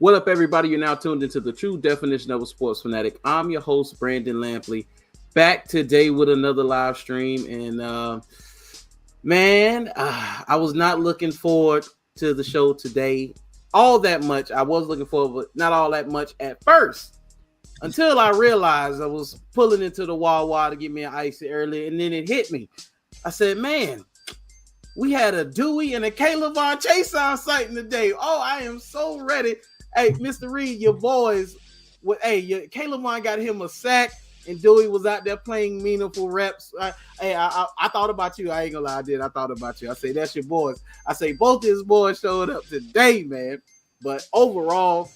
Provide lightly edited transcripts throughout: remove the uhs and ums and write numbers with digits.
What up, everybody? You're now tuned into the true definition of a sports fanatic. I'm your host, Brandon Lampley, back today with another live stream. And I was not looking forward to the show today all that much. I was looking forward, but not all that much at first, until I realized I was pulling into the Wawa to get me an icy earlier, and then it hit me. I said, man, we had a Dewey and a Caleb Von Chase on site today. Oh, I am so ready. Hey, Mr. Reed, your boys, Caleb Vaughn got him a sack, and Dewey was out there playing meaningful reps. I thought about you. I ain't gonna lie, I did. I thought about you. I say, that's your boys. I say, both his boys showed up today, man. But overall,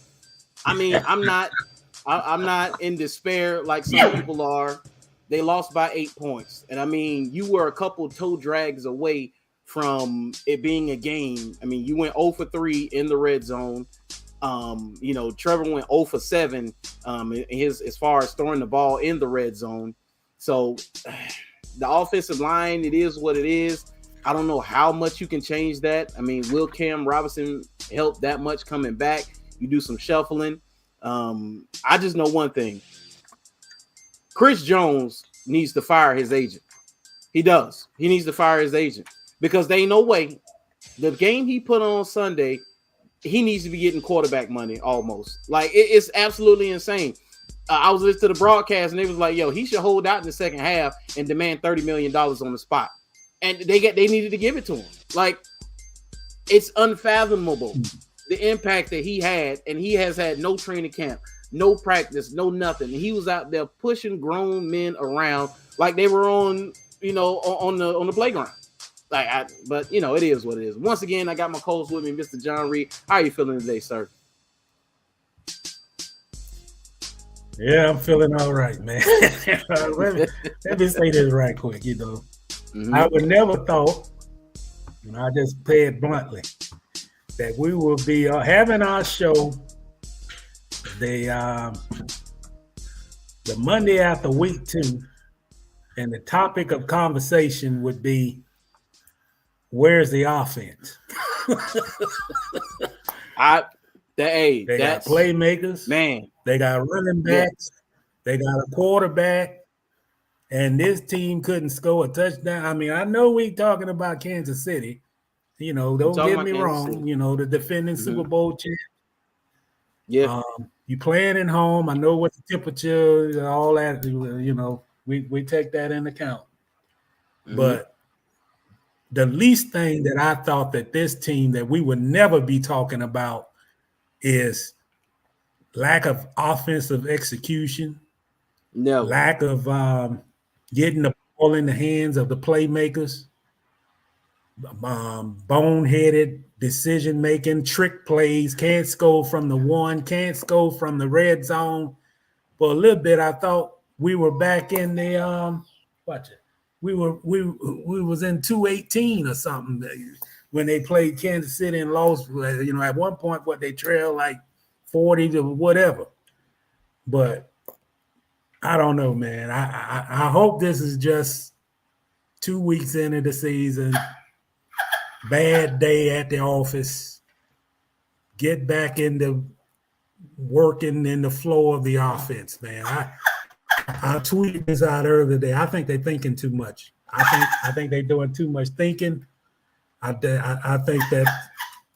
I mean, I'm not in despair like some people are. They lost by 8 points. And I mean, you were a couple toe drags away from it being a game. I mean, you went 0 for 3 in the red zone. Trevor went 0 for 7 as far as throwing the ball in the red zone. So the offensive line, it is what it is. I don't know how much you can change that. I mean, will Cam Robinson help that much coming back? You do some shuffling. I just know one thing. Chris Jones needs to fire his agent. He does. He needs to fire his agent because there ain't no way. The game he put on Sunday, he needs to be getting quarterback money almost. Like, it's absolutely insane. I was listening to the broadcast, and they was like, yo, he should hold out in the second half and demand $30 million on the spot. And they needed to give it to him. Like, it's unfathomable the impact that he had, and he has had no training camp, no practice, no nothing. And he was out there pushing grown men around like they were on the playground. But it is what it is. Once again, I got my co-host with me, Mr. John Reed. How are you feeling today, sir? Yeah, I'm feeling all right, man. let me say this right quick. I would never thought, I just say it bluntly, that we will be having our show the Monday after week 2, and the topic of conversation would be, where's the offense? They got playmakers, man. They got running backs, They got a quarterback, and this team couldn't score a touchdown. I mean, I know we talking about Kansas City. Don't get me wrong. The defending Super Bowl champ. Yeah. You playing at home. I know what the temperature, all that. We take that into account. But the least thing that I thought that this team that we would never be talking about is lack of offensive execution, lack of getting the ball in the hands of the playmakers, boneheaded decision-making, trick plays, can't score from the 1, can't score from the red zone. For a little bit, I thought we were back in the we was in 218 or something when they played Kansas City and lost. At one point, they trailed like 40 to whatever. But I don't know, man. I hope this is just 2 weeks into the season. Bad day at the office. Get back into working in the flow of the offense, man. I tweeted this out earlier today. I think they're thinking too much. I think they're doing too much thinking. I think that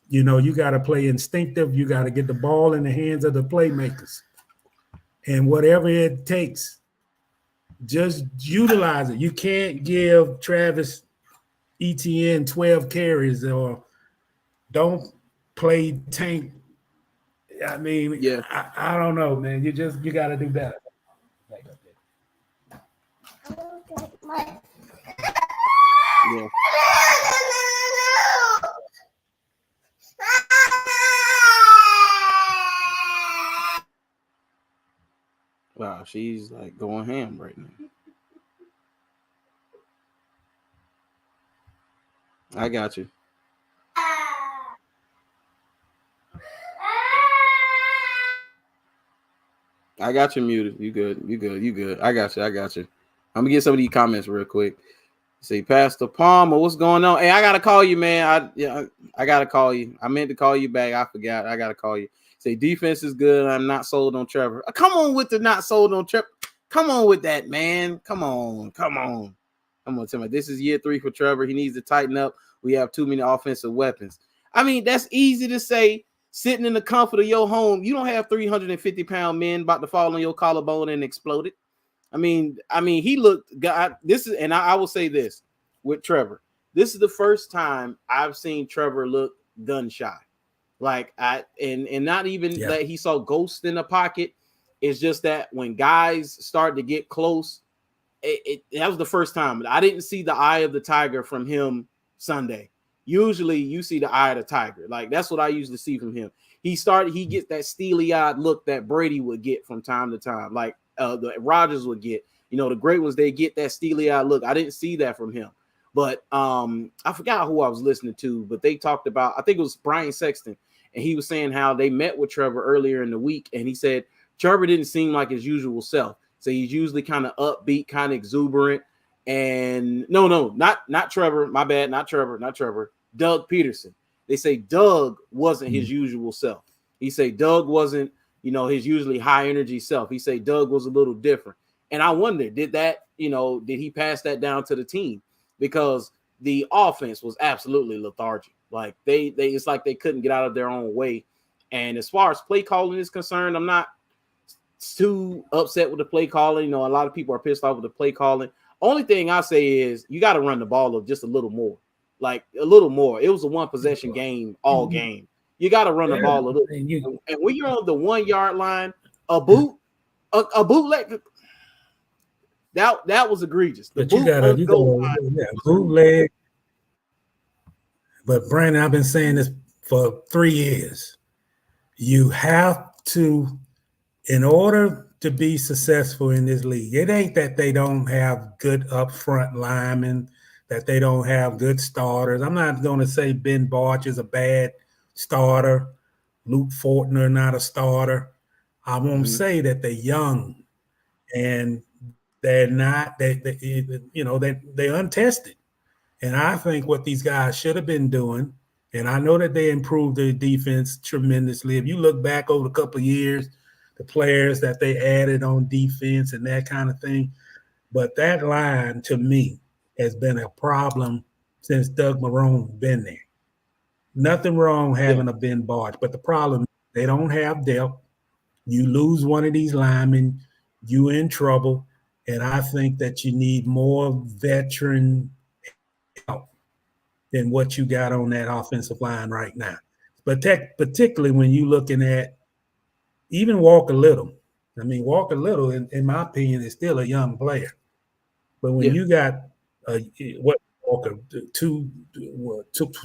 you got to play instinctive. You got to get the ball in the hands of the playmakers, and whatever it takes, just utilize it. You can't give Travis Etienne 12 carries or don't play tank. I mean, I don't know, man. You got to do better. Yeah. Wow, she's like going ham right now. I got you. I got you muted. You good. I got you. I'm gonna get some of these comments real quick. See, Pastor Palmer, what's going on? Hey, I gotta call you, man. I gotta call you. I meant to call you back. I forgot. I gotta call you. Say defense is good. I'm not sold on Trevor. Come on with the not sold on Trevor. Come on with that, man. Come on. Tell me. This is year 3 for Trevor. He needs to tighten up. We have too many offensive weapons. I mean, that's easy to say sitting in the comfort of your home. You don't have 350-pound men about to fall on your collarbone and explode it. I mean, he looked. God, this is, and I will say this with Trevor. This is the first time I've seen Trevor look gun shy. Like and not even that he saw ghosts in the pocket. It's just that when guys start to get close, that was the first time. I didn't see the eye of the tiger from him Sunday. Usually you see the eye of the tiger. Like that's what I usually see from him. He gets that steely-eyed look that Brady would get from time to time. Like the Rodgers would get. You know, the great ones, they get that steely-eyed look. I didn't see that from him. But I forgot who I was listening to, but they talked about, I think it was Brian Sexton, and he was saying how they met with Trevor earlier in the week, and he said Trevor didn't seem like his usual self. So he's usually kind of upbeat, kind of exuberant. And not Trevor. My bad, not Trevor. Doug Peterson. They say Doug wasn't his usual self. He say Doug wasn't, his usually high energy self. He say Doug was a little different. And I wonder, did he pass that down to the team? Because the offense was absolutely lethargic. Like it's like they couldn't get out of their own way. And as far as play calling is concerned, I'm not too upset with the play calling. A lot of people are pissed off with the play calling. Only thing I say is you got to run the ball up just a little more. Like a little more. It was a one possession game all game. You got to run the ball a little. And when you're on the 1 yard line, a bootleg. That was egregious. But you got bootleg. But Brandon, I've been saying this for 3 years. You have to, in order to be successful in this league, it ain't that they don't have good upfront linemen, that they don't have good starters. I'm not going to say Ben Barch is a bad starter, Luke Fortner not a starter. I won't say that they're young and they're not. They're untested. And I think what these guys should have been doing, and I know that they improved their defense tremendously. If you look back over a couple of years, the players that they added on defense and that kind of thing. But that line, to me, has been a problem since Doug Marrone been there. Nothing wrong having a Ben Barch, but the problem, they don't have depth. You lose one of these linemen, you in trouble. And I think that you need more veteran help than what you got on that offensive line right now. But particularly when you're looking at even Walker Little. I mean, Walker Little, in my opinion, is still a young player. But when you got Walker,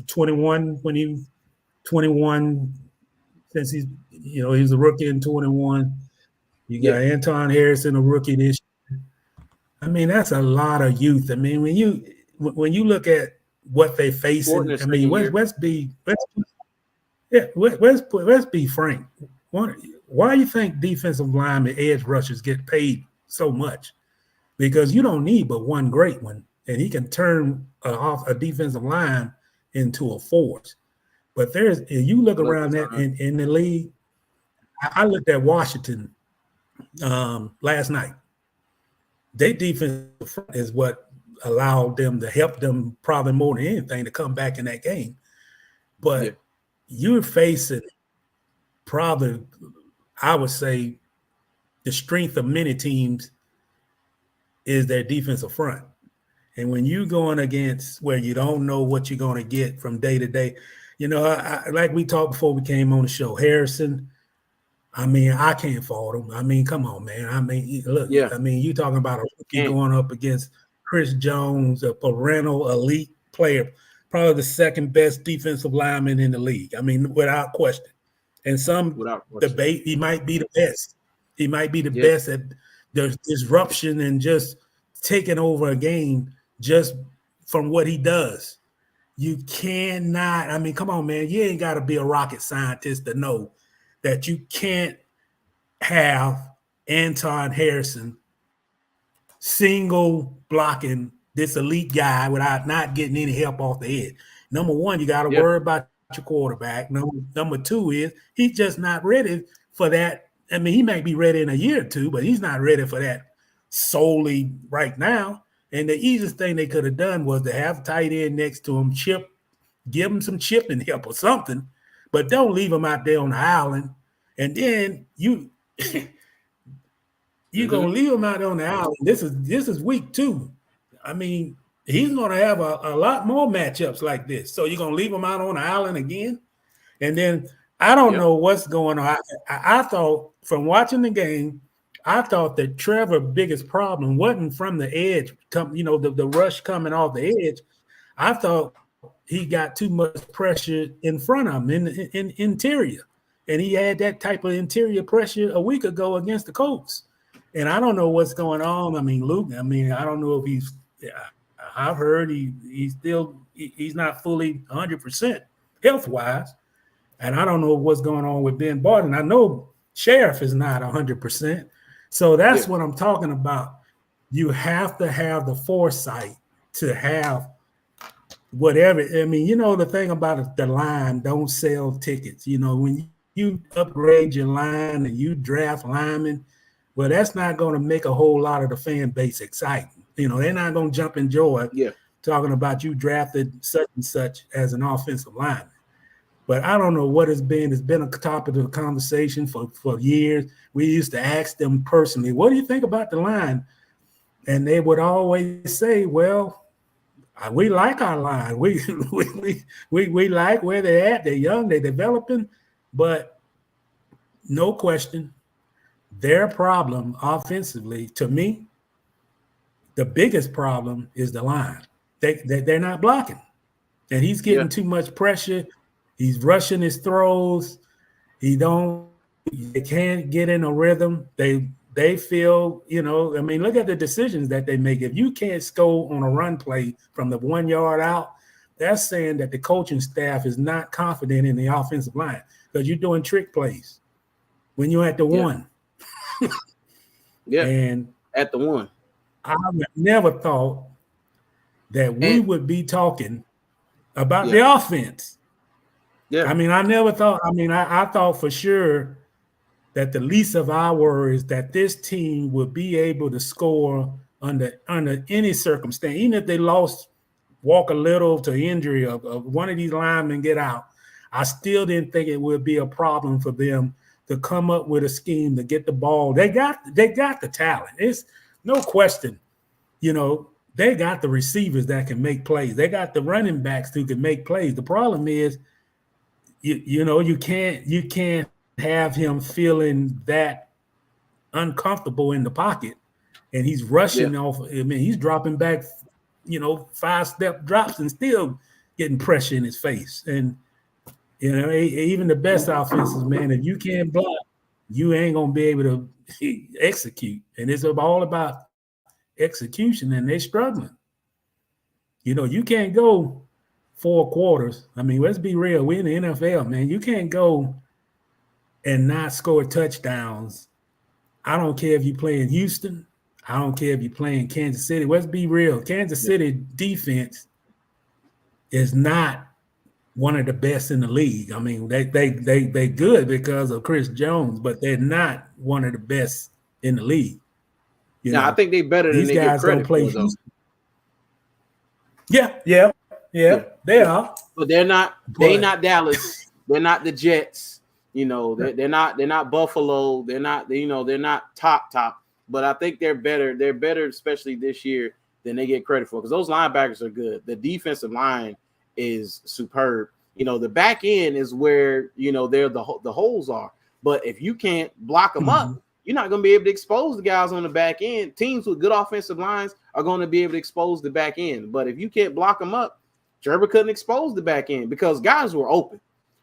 21 when he 21, since he's he's a rookie in 21. You got Anton Harrison, a rookie this year. I mean, that's a lot of youth. I mean, when you look at what they facing, I mean, let's be frank. Why do you think defensive linemen, edge rushers get paid so much? Because you don't need but one great one, and he can turn a defensive line into a force. But you look around that in the league. I looked at Washington last night. Their defense is what allowed them to help them probably more than anything to come back in that game. But you're facing probably, I would say, the strength of many teams is their defensive front. And when you're going against where you don't know what you're going to get from day to day, like we talked before we came on the show, Harrison, I mean, I can't fault him. I mean, come on, man. I mean, look, I mean, you're talking about a rookie going up against Chris Jones, a perennial elite player, probably the second best defensive lineman in the league. I mean, without question. And some debate, he might be the best. He might be the best at the disruption and just taking over a game just from what he does. You cannot, I mean, come on, man. You ain't got to be a rocket scientist to know that you can't have Anton Harrison single blocking this elite guy without not getting any help off the edge. Number one, you got to worry about your quarterback. Number two is he's just not ready for that. I mean, he may be ready in a year or two, but he's not ready for that solely right now. And the easiest thing they could have done was to have tight end next to him, give him some chipping help or something, but don't leave him out there on the island. And then you're gonna leave him out there on the island. This is week 2. I mean, he's gonna have a lot more matchups like this. So you're gonna leave him out on the island again. And then I don't know what's going on. I thought from watching the game, I thought that Trevor's biggest problem wasn't from the edge, the rush coming off the edge. I thought he got too much pressure in front of him in interior. And he had that type of interior pressure a week ago against the Colts. And I don't know what's going on. I mean, Luke, I don't know if I've heard he's not fully 100% health-wise. And I don't know what's going on with Ben Barton. I know Sheriff is not 100%. So that's what I'm talking about. You have to have the foresight to have whatever. I mean, the thing about the line, don't sell tickets. When you upgrade your line and you draft linemen, well, that's not going to make a whole lot of the fan base exciting. They're not going to jump in joy talking about you drafted such and such as an offensive lineman. But I don't know what it's been. It's been a topic of conversation for years. We used to ask them personally, what do you think about the line? And they would always say, well, we like our line. We like where they're at. They're young, they're developing. But no question, their problem offensively, to me, the biggest problem is the line. They're not blocking. And he's getting too much pressure. He's rushing his throws. They can't get in a rhythm. They feel, look at the decisions that they make. If you can't score on a run play from the 1 yard out, that's saying that the coaching staff is not confident in the offensive line because you're doing trick plays when you're at the 1. And at the 1. I never thought that we would be talking about the offense. Yeah. I mean, I never thought, I thought for sure that the least of our worries that this team would be able to score under any circumstance, even if they walk a little to injury of one of these linemen get out. I still didn't think it would be a problem for them to come up with a scheme to get the ball. They got the talent. It's no question. They got the receivers that can make plays. They got the running backs who can make plays. The problem is, you can't have him feeling that uncomfortable in the pocket, and he's rushing off. I mean, he's dropping back, 5-step drops and still getting pressure in his face. And even the best offenses, man, if you can't block, you ain't gonna be able to execute. And it's all about execution, and they're struggling. You can't go 4 quarters. I mean, let's be real. We're in the NFL, man. You can't go and not score touchdowns. I don't care if you play in Houston. I don't care if you play in Kansas City. Let's be real. Kansas City defense is not one of the best in the league. I mean, they good because of Chris Jones, but they're not one of the best in the league. I think they're better than they get credit for, though. Yeah, they are. But they're not. They're not Dallas. They're not the Jets. They're not Buffalo. They're not. They're not top. But I think they're better. They're better, especially this year, than they get credit for because those linebackers are good. The defensive line is superb. The back end is where they're the holes are. But if you can't block them up, you're not going to be able to expose the guys on the back end. Teams with good offensive lines are going to be able to expose the back end. But if you can't block them up, Trevor couldn't expose the back end because guys were open.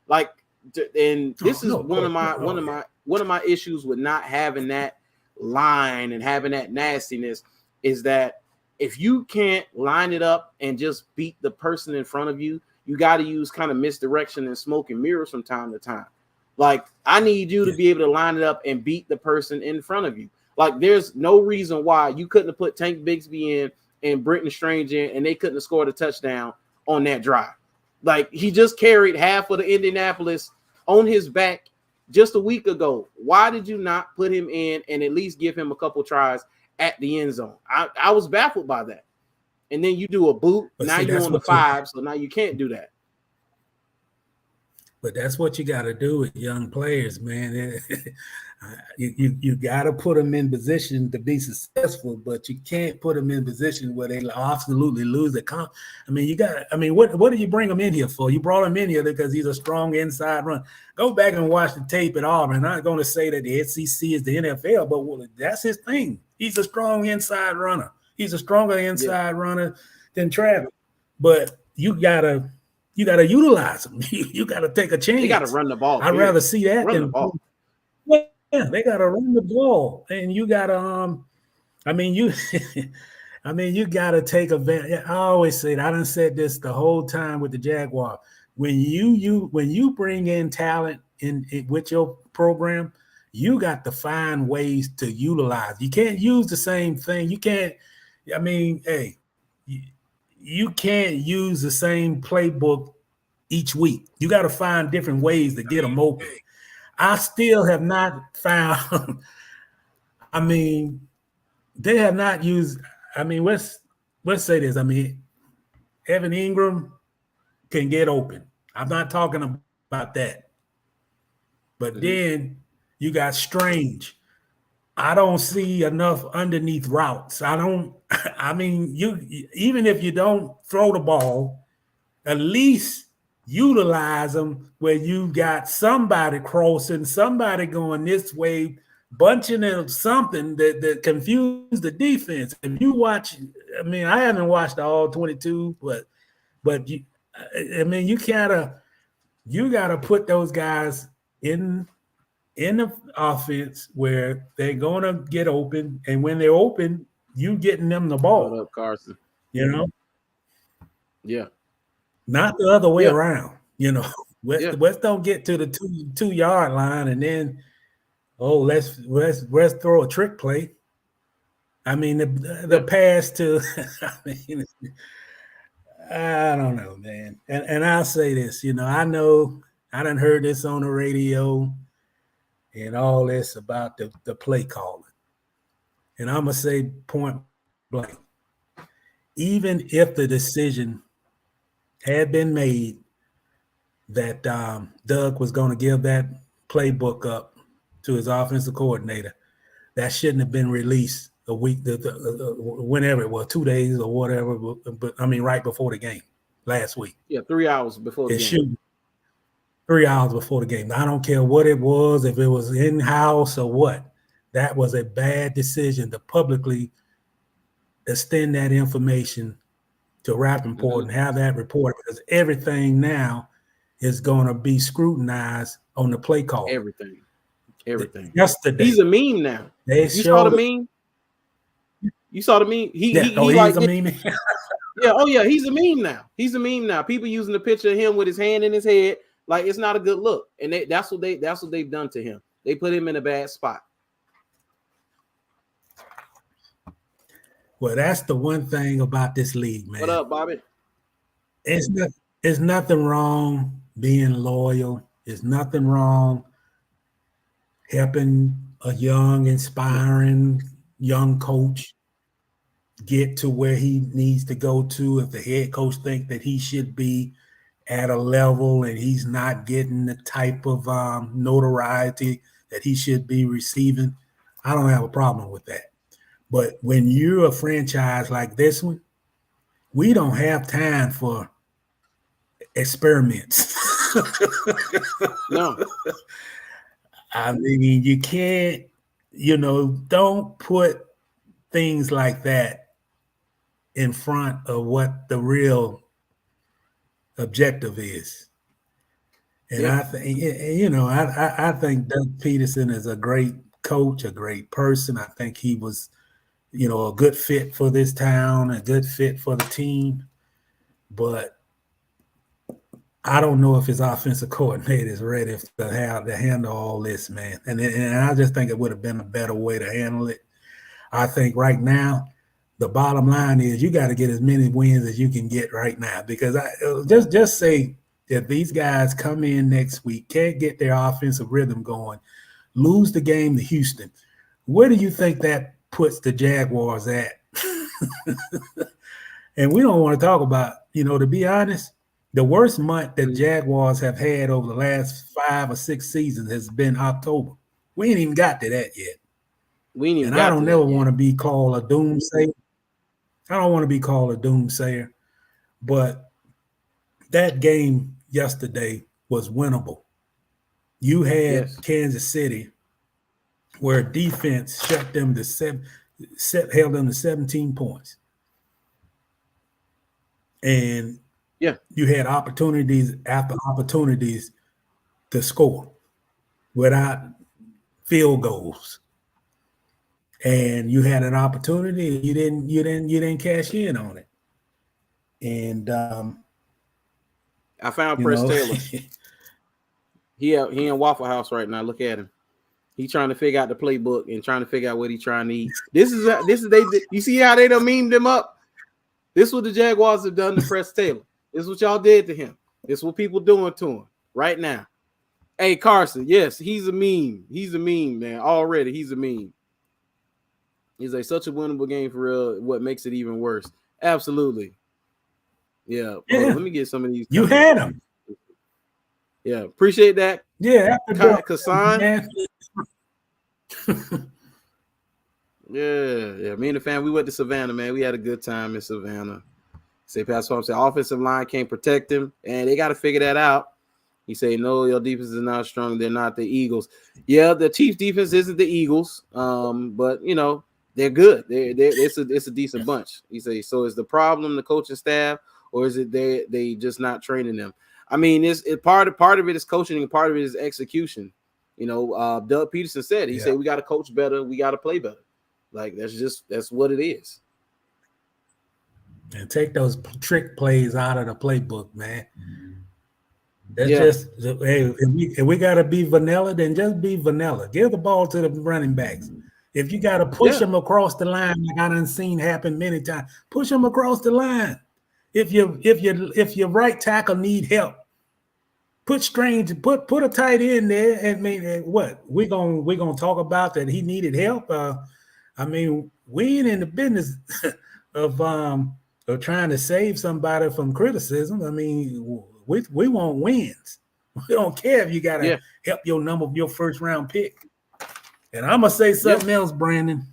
And this is one of my issues with not having that line and having that nastiness is that if you can't line it up and just beat the person in front of you, you got to use kind of misdirection and smoke and mirrors from time to time. I need you to be able to line it up and beat the person in front of you. There's no reason why you couldn't have put Tank Bigsby in and Britton Strange in, and they couldn't have scored a touchdown on that drive. Like, he just carried half of the Indianapolis on his back just a week ago. Why did you not put him in and at least give him a couple tries at the end zone? I was baffled by that. And then you do a boot. But now see, you're on the 5, so now you can't do that. But that's what you got to do with young players, man. you got to put them in position to be successful, but you can't put them in position where they absolutely lose the comp. I mean, what did you bring him in here for? You brought him in here because he's a strong inside run. Go back and watch the tape at Auburn. I'm not going to say that the SEC is the NFL, but that's his thing. He's a strong inside runner. He's a stronger inside runner than Travis. But you gotta utilize them. You gotta take a chance. They gotta run the ball. I'd rather see that run than the ball. Yeah, they gotta run the ball, and you gotta. You gotta take advantage. I always say that. I done said this the whole time with the Jaguar. When you bring in talent in with your program, you got to find ways to utilize. You can't use the same thing. You can't. I mean, hey. You can't use the same playbook each week. You got to find different ways to get them open. I still have not found. I mean, they have not used. I mean, let's say this. I mean, Evan Ingram can get open. I'm not talking about that. But then you got Strange. I don't see enough underneath routes. Even if you don't throw the ball, at least utilize them where you got somebody crossing, somebody going this way, bunching of something that confuse the defense. If you watch, I haven't watched all 22, but you gotta put those guys in the offense where they're gonna get open, and when they're open, you getting them the ball. What up, Carson? Yeah. Not the other way around. West don't get to the 2-yard line and then let's throw a trick play. I mean the pass to I don't know, man. And I'll say this, I know I done heard this on the radio and all this about the play calling. And I'm going to say point blank, even if the decision had been made that Doug was going to give that playbook up to his offensive coordinator, that shouldn't have been released a week, whenever it was, 2 days or whatever, but right before the game last week. Yeah, 3 hours before the game. 3 hours before the game. I don't care what it was, if it was in-house or what. That was a bad decision to publicly extend that information to Rappaport and have that report, because everything now is going to be scrutinized on the play call. Everything. Yesterday. He's a meme now. You saw the meme? You saw the meme? He's a meme. Yeah, he's a meme now. He's a meme now. People using the picture of him with his hand in his head. Like, it's not a good look, and that's what they've done to him. They put him in a bad spot. Well, that's the one thing about this league, man. What up, Bobby? It's nothing wrong being loyal. There's nothing wrong helping a young, inspiring young coach get to where he needs to go to. If the head coach think that he should be at a level and he's not getting the type of notoriety that he should be receiving, I don't have a problem with that. But when you're a franchise like this one, we don't have time for experiments. No. I mean, you can't, don't put things like that in front of what the real objective is. And I think, I think Doug Peterson is a great coach, a great person. I think he was, a good fit for this town, a good fit for the team. But I don't know if his offensive coordinator is ready to handle all this, man. And I just think it would have been a better way to handle it. I think right now the bottom line is you got to get as many wins as you can get right now, because just say if these guys come in next week, can't get their offensive rhythm going, lose the game to Houston, where do you think that puts the Jaguars at? And we don't want to talk about, to be honest, the worst month that Jaguars have had over the last 5 or 6 seasons has been October. We ain't even got to that yet. And I don't never want to be called a doomsayer. I don't want to be called a doomsayer, but that game yesterday was winnable. You had Kansas City, where defense shut them to held them to 17 points. And you had opportunities after opportunities to score without field goals. And you had an opportunity, you didn't cash in on it. And I found Press Taylor. He in Waffle House right now. Look at him. He's trying to figure out the playbook and trying to figure out what he's trying to eat. This is you see how they done memed him up? This is what the Jaguars have done to Press Taylor. This is what y'all did to him. This is what people doing to him right now. Hey, Carson, yes, he's a meme. He's a meme, man. Already, he's a meme. He's like such a winnable game for real. What makes it even worse? Absolutely. Yeah. Let me get some of these. You had him. Yeah, appreciate that. Yeah, Kassan. Yeah. Me and the fam, we went to Savannah, man. We had a good time in Savannah. Say Pastor Farm said offensive line can't protect him, and they got to figure that out. He said, no, your defense is not strong. They're not the Eagles. Yeah, the Chiefs defense isn't the Eagles, but they're good. It's a decent bunch. He said, so is the problem the coaching staff, or is it they just not training them? I mean, part of it is coaching, and part of it is execution. Doug Peterson said, he said, we got to coach better, we got to play better. Like that's what it is. And take those trick plays out of the playbook, man. That's just, hey, if we got to be vanilla, then just be vanilla. Give the ball to the running backs. If you got to push them across the line, like I done seen happen many times, push them across the line. If your right tackle need help, put a tight end there. And what we gonna talk about that he needed help? I mean, we ain't in the business of trying to save somebody from criticism. I mean, we want wins. We don't care if you got to help your first round pick. And I'm gonna say something else, Brandon.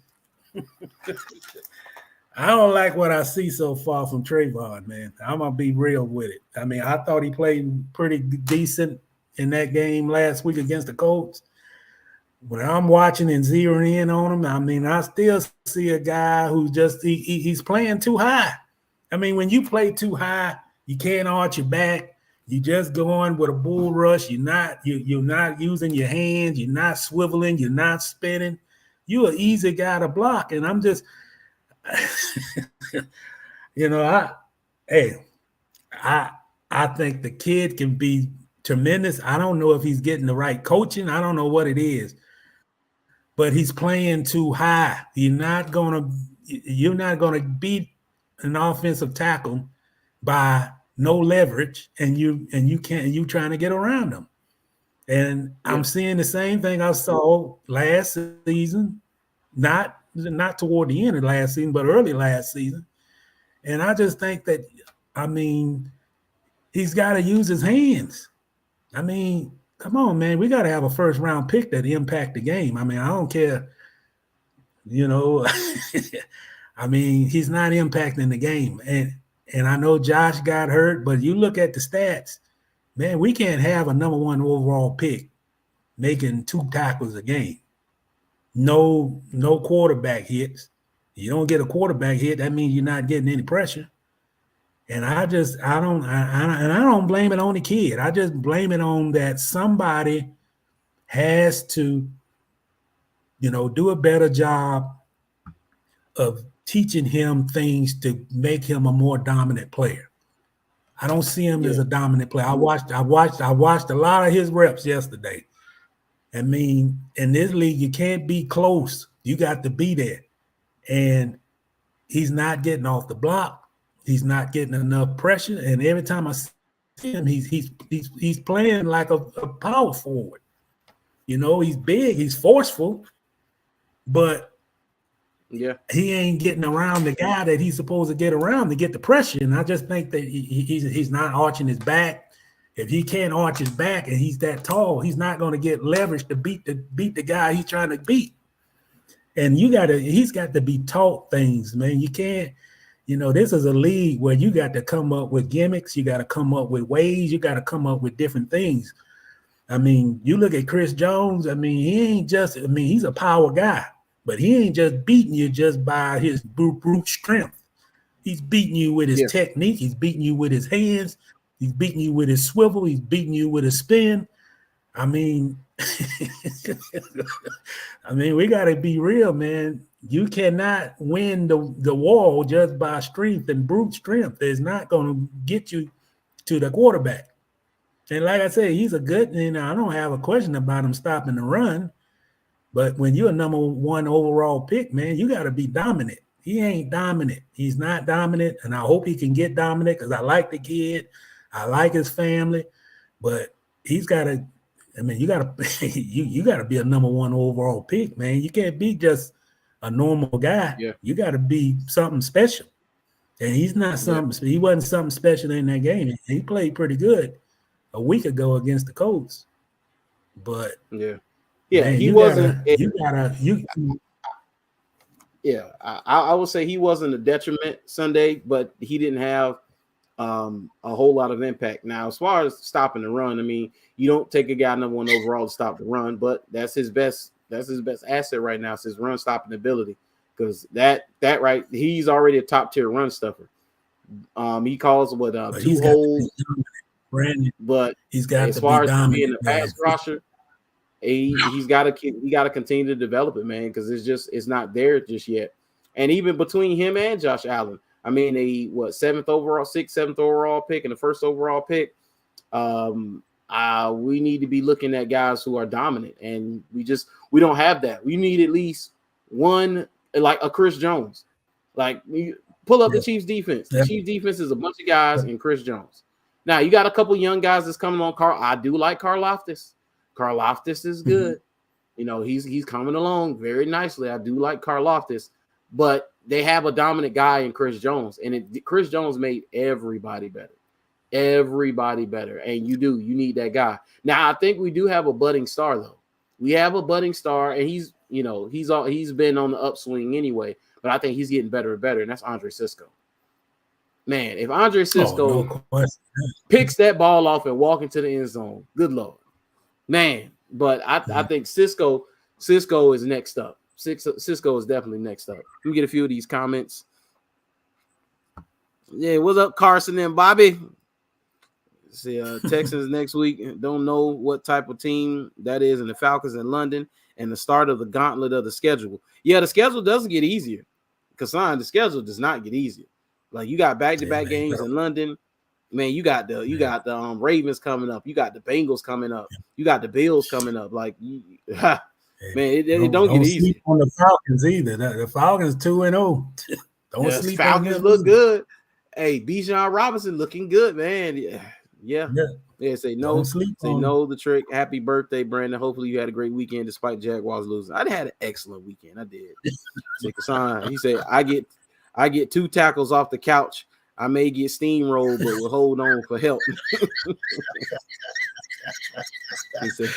I don't like what I see so far from Trayvon, man. I'm gonna be real with it. I mean, I thought he played pretty decent in that game last week against the Colts. When I'm watching and zeroing in on him, I mean, I still see a guy who just he's playing too high. I mean, when you play too high, you can't arch your back. You just going with a bull rush. You're not using your hands. You're not swiveling. You're not spinning. You're an easy guy to block. And I'm just, I think the kid can be tremendous. I don't know if he's getting the right coaching. I don't know what it is, but he's playing too high. You're not gonna beat an offensive tackle by no leverage, and you trying to get around them. And I'm seeing the same thing I saw last season, not toward the end of last season, but early last season. And I just think that, I mean, he's got to use his hands. I mean, come on, man. We got to have a first round pick that impact the game. I mean, I don't care, I mean, he's not impacting the game. And I know Josh got hurt, but you look at the stats, man, we can't have a number 1 overall pick making 2 tackles a game. No quarterback hits. You don't get a quarterback hit, that means you're not getting any pressure. And I don't blame it on the kid. I just blame it on that somebody has to, do a better job of teaching him things to make him a more dominant player. I don't see him as a dominant player. I watched a lot of his reps yesterday. I mean, in this league, you can't be close. You got to be there. And he's not getting off the block. He's not getting enough pressure. And every time I see him, he's playing like a power forward. He's big, he's forceful, but he ain't getting around the guy that he's supposed to get around to get the pressure. And I just think that he's not arching his back. If he can't arch his back and he's that tall, he's not going to get leverage to beat the guy he's trying to beat. And he's got to be taught things, man. You can't, this is a league where you got to come up with gimmicks. You got to come up with ways. You got to come up with different things. I mean, you look at Chris Jones. I mean, he's a power guy, but he ain't just beating you just by his brute strength. He's beating you with his technique. He's beating you with his hands. He's beating you with his swivel. He's beating you with his spin. I mean, we got to be real, man. You cannot win the war just by strength and brute strength. It's not going to get you to the quarterback. And like I said, he's a good, I don't have a question about him stopping the run. But when you're a number 1 overall pick, man, you got to be dominant. He ain't dominant. He's not dominant. And I hope he can get dominant because I like the kid. I like his family. But he's got to, you got to you got to be a number 1 overall pick, man. You can't be just a normal guy. Yeah. You got to be something special. And he's not something. He wasn't something special in that game. He played pretty good a week ago against the Colts. But man, he wasn't. I would say he wasn't a detriment Sunday, but he didn't have a whole lot of impact. Now, as far as stopping the run, you don't take a guy number 1 overall to stop the run, but that's his best asset right now. It's his run stopping ability, because that right, he's already a top tier run stuffer. He calls 2 holes, but he's got as far as being a pass rusher, he's got to continue to develop it, man, because it's not there just yet. And even between him and Josh Allen, a 6th overall pick and the 1st overall pick. We need to be looking at guys who are dominant, and we don't have that. We need at least one, like a Chris Jones. Like, pull up the Chiefs defense. The Chiefs defense is a bunch of guys and Chris Jones. Now you got a couple young guys that's coming on. I do like Karlaftis. Karlaftis is good. He's coming along very nicely. I do like Karlaftis, but they have a dominant guy in Chris Jones, and Chris Jones made everybody better. And you need that guy. Now I think we do have a budding star, though. We have a budding star, and he's been on the upswing anyway, but I think he's getting better and better, and that's Andre Cisco. Man, if Andre Cisco picks that ball off and walk into the end zone, good Lord, man. But I think Cisco is next up. Cisco is definitely next up. Let me get a few of these comments. Yeah, what's up, Carson and Bobby? See, Texans next week. Don't know what type of team that is, and the Falcons in London, and the start of the gauntlet of the schedule. Yeah, the schedule doesn't get easier. Kassan, the schedule does not get easier. Like, you got back-to-back games in London. Man, you got the Ravens coming up. You got the Bengals coming up. You got the Bills coming up. Like, man, it don't get easy. Sleep on the Falcons either. The Falcons 2-0. Don't sleep. Falcons on them look good. Hey, Bijan Robinson looking good, man. Yeah. Say no. Say no. The trick. Happy birthday, Brandon. Hopefully you had a great weekend despite Jaguars losing. I had an excellent weekend. I did. He said, I get 2 tackles off the couch. I may get steamrolled, but we'll hold on for help. He said,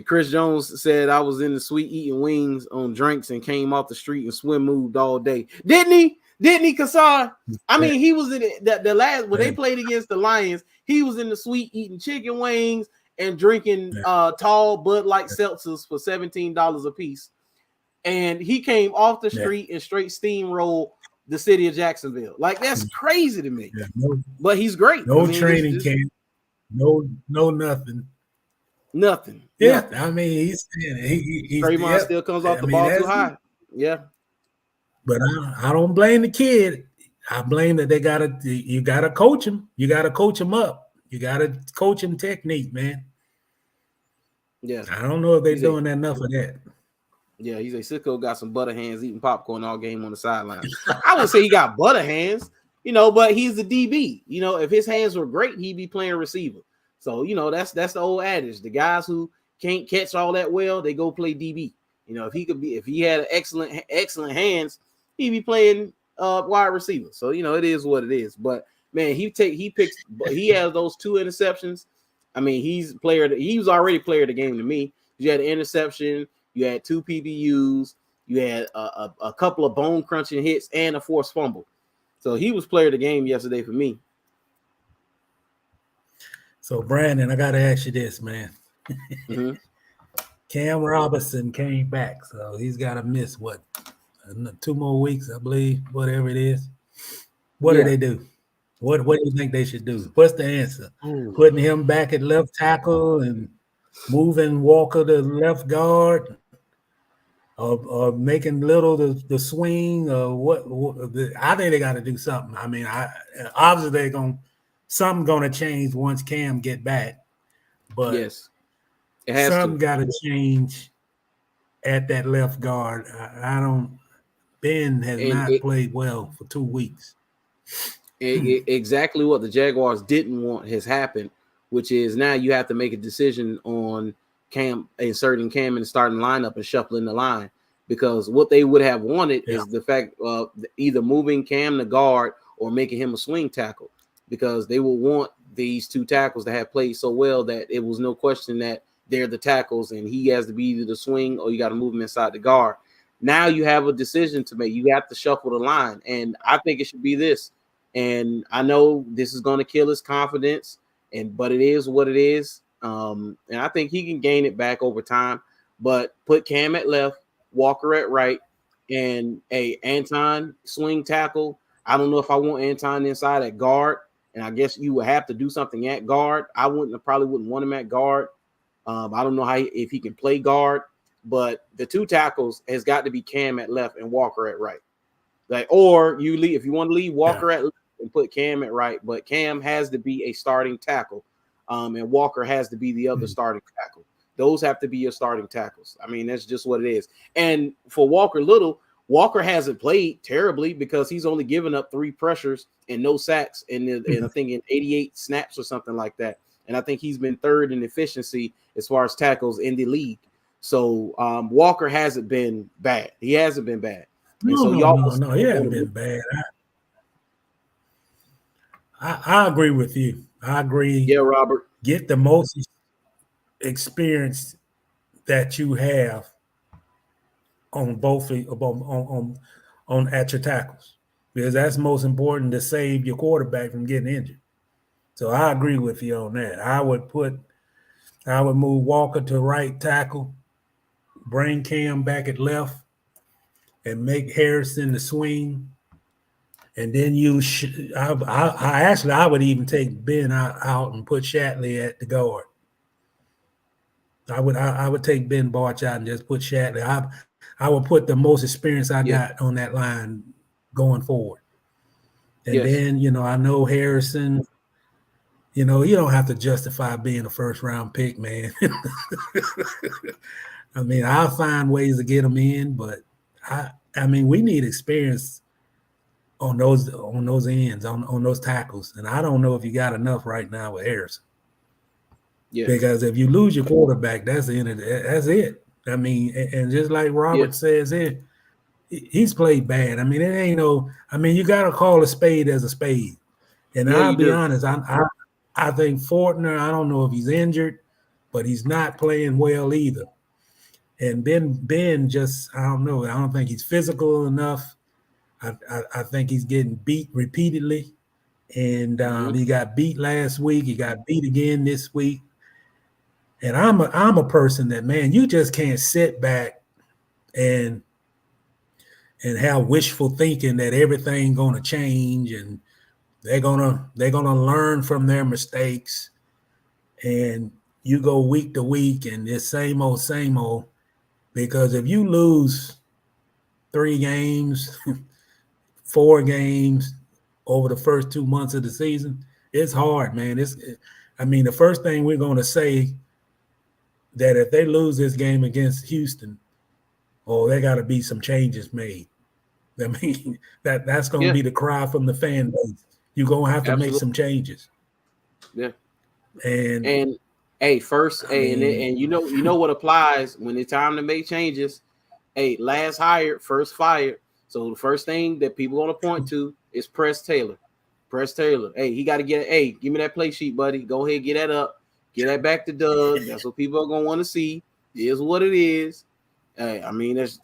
Chris Jones said I was in the suite eating wings on drinks and came off the street and swim moved all day. Didn't he, Kassan? He was in it. The last when they played against the Lions, he was in the suite eating chicken wings and drinking tall Bud Light seltzers for $17 a piece. And he came off the street and straight steamrolled the city of Jacksonville. Like, that's crazy to me. But he's great. No training camp. No nothing. Nothing. Yeah, nothing. He's Draymond still comes off the ball too high. Yeah. But I don't blame the kid. I blame that you gotta coach him. You gotta coach him up. You gotta coach him technique, man. Yeah. I don't know if they're doing enough of that. Yeah, he's a Sicko got some butter hands eating popcorn all game on the sideline. I wouldn't say he got butter hands, but he's the DB. If his hands were great, he'd be playing receiver. So, that's the old adage. The guys who can't catch all that well, they go play DB. If he had excellent hands, he'd be playing wide receiver. So, it is what it is. But man, he has those 2 interceptions. I mean, he was already player of the game to me. You had an interception, you had 2 PBUs, you had a couple of bone crunching hits and a forced fumble. So he was player of the game yesterday for me. So Brandon, I got to ask you this, man. Mm-hmm. Cam Robinson came back, so he's got to miss 2 more weeks, I believe, whatever it is. What do they do? What do you think they should do? What's the answer? Ooh. Putting him back at left tackle and moving Walker to left guard, or making Little the swing, or what? I think they got to do something. I mean, obviously something's gonna change once Cam get back, but yes, it has something got to change at that left guard. Ben has not played well for 2 weeks. Exactly what the Jaguars didn't want has happened, which is now you have to make a decision on inserting Cam in the starting lineup and shuffling the line, because what they would have wanted is the fact of either moving Cam to guard or making him a swing tackle, because they will want these 2 tackles that have played so well that it was no question that they're the tackles and he has to be either the swing or you got to move him inside the guard. Now you have a decision to make. You have to shuffle the line, and I think it should be this. And I know this is going to kill his confidence, but it is what it is. And I think he can gain it back over time. But put Cam at left, Walker at right, and Anton swing tackle. I don't know if I want Anton inside at guard, and I guess you would have to do something at guard. I probably wouldn't want him at guard. I don't know if he can play guard, but the 2 tackles has got to be Cam at left and Walker at right. Or you leave if you want to leave Walker at left and put Cam at right, but Cam has to be a starting tackle, and Walker has to be the other starting tackle. Those have to be your starting tackles. I mean, that's just what it is. And for Walker Little, Walker hasn't played terribly because he's only given up 3 pressures and no sacks, and I think in 88 snaps or something like that. And I think he's been 3rd in efficiency as far as tackles in the league. So Walker hasn't been bad. He hasn't been bad. No, he hasn't been bad. I agree with you. I agree. Yeah, Robert. Get the most experience that you have on both on at your tackles, because that's most important to save your quarterback from getting injured. So I agree with you on that. I would move Walker to right tackle, bring Cam back at left, and make Harrison the swing. And then I would even take Ben out and put Shatley at the guard. I would take Ben Barch out and just put Shatley. I would put the most experience I got on that line going forward. And then, I know Harrison, you don't have to justify being a 1st-round pick, man. I mean, I'll find ways to get him in, but I mean, we need experience on those ends, on those tackles. And I don't know if you got enough right now with Harrison. Yeah. Because if you lose your quarterback, that's the end of it. That's it. I mean, and just like Robert says here, he's played bad. I mean, it ain't you got to call a spade as a spade. And I'll be honest, I think Fortner, I don't know if he's injured, but he's not playing well either. And Ben just, I don't know. I don't think he's physical enough. I think he's getting beat repeatedly. And he got beat last week. He got beat again this week. And I'm a person that, man, you just can't sit back and have wishful thinking that everything's gonna change and they're gonna learn from their mistakes. And you go week to week and it's same old. Because if you lose 3 games, 4 games over the first 2 months of the season, it's hard, man. The first thing we're going to say that if they lose this game against Houston, oh, there got to be some changes made. I mean, that's going to Yeah, be the cry from the fan base. You're going to have to make absolutely. some changes. Yeah. And And hey, first, I hey, mean, and you know what applies when it's time to make changes. Hey, last hired, first fired. So the first thing that people want to point to is Press Taylor. Press Taylor. Hey, he got to get. Hey, give me that play sheet, buddy. Go ahead, get that up. Get that back to Doug. That's what people are gonna want to see. It is what it is. Hey, I mean, that's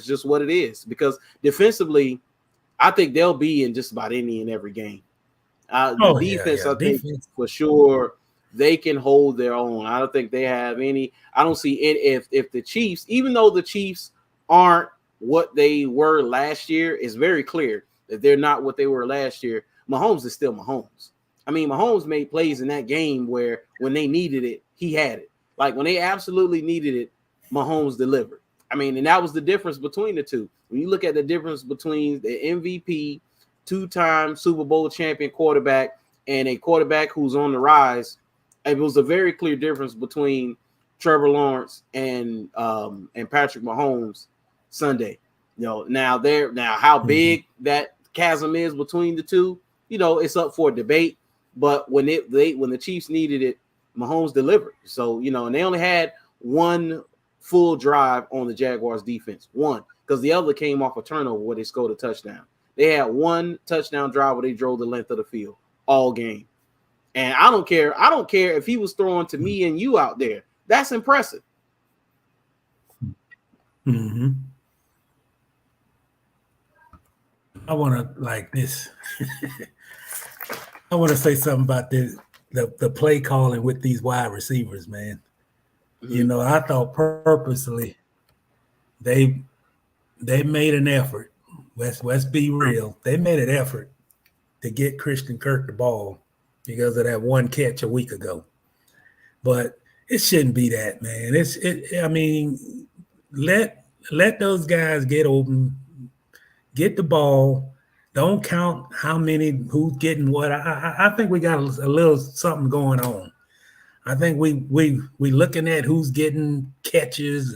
just what it is. Because defensively, I think they'll be in just about any and every game. The oh yeah, defense, yeah, I think defense. for sure they can hold their own. I don't think they have any. I don't see it if the Chiefs, even though the Chiefs aren't what they were last year, it's very clear that they're not what they were last year. Mahomes is still Mahomes. I mean, Mahomes made plays in that game where when they needed it, he had it. Like when they absolutely needed it, Mahomes delivered. I mean, and that was the difference between the two. When you look at the difference between the MVP, two-time Super Bowl champion quarterback, and a quarterback who's on the rise, it was a very clear difference between Trevor Lawrence and Patrick Mahomes Sunday. You know, now how Mm-hmm. big that chasm is between the two, you know, it's up for debate. But when when the Chiefs needed it, Mahomes delivered. So, you know, and they only had one full drive on the Jaguars defense, one, because the other came off a turnover where they scored a touchdown. They had one touchdown drive where they drove the length of the field all game. And I don't care. I don't care if he was throwing to me and you out there. That's impressive. Mm-hmm. I want to like this. I want to say something about the play calling with these wide receivers, man. You Mm-hmm. know, I thought purposely they they made an effort. Let's be real. They made an effort to get Christian Kirk the ball because of that one catch a week ago. But it shouldn't be that, man. I mean, let those guys get open, get the ball. Don't count how many, who's getting what. I think we got a little something going on. I think we looking at who's getting catches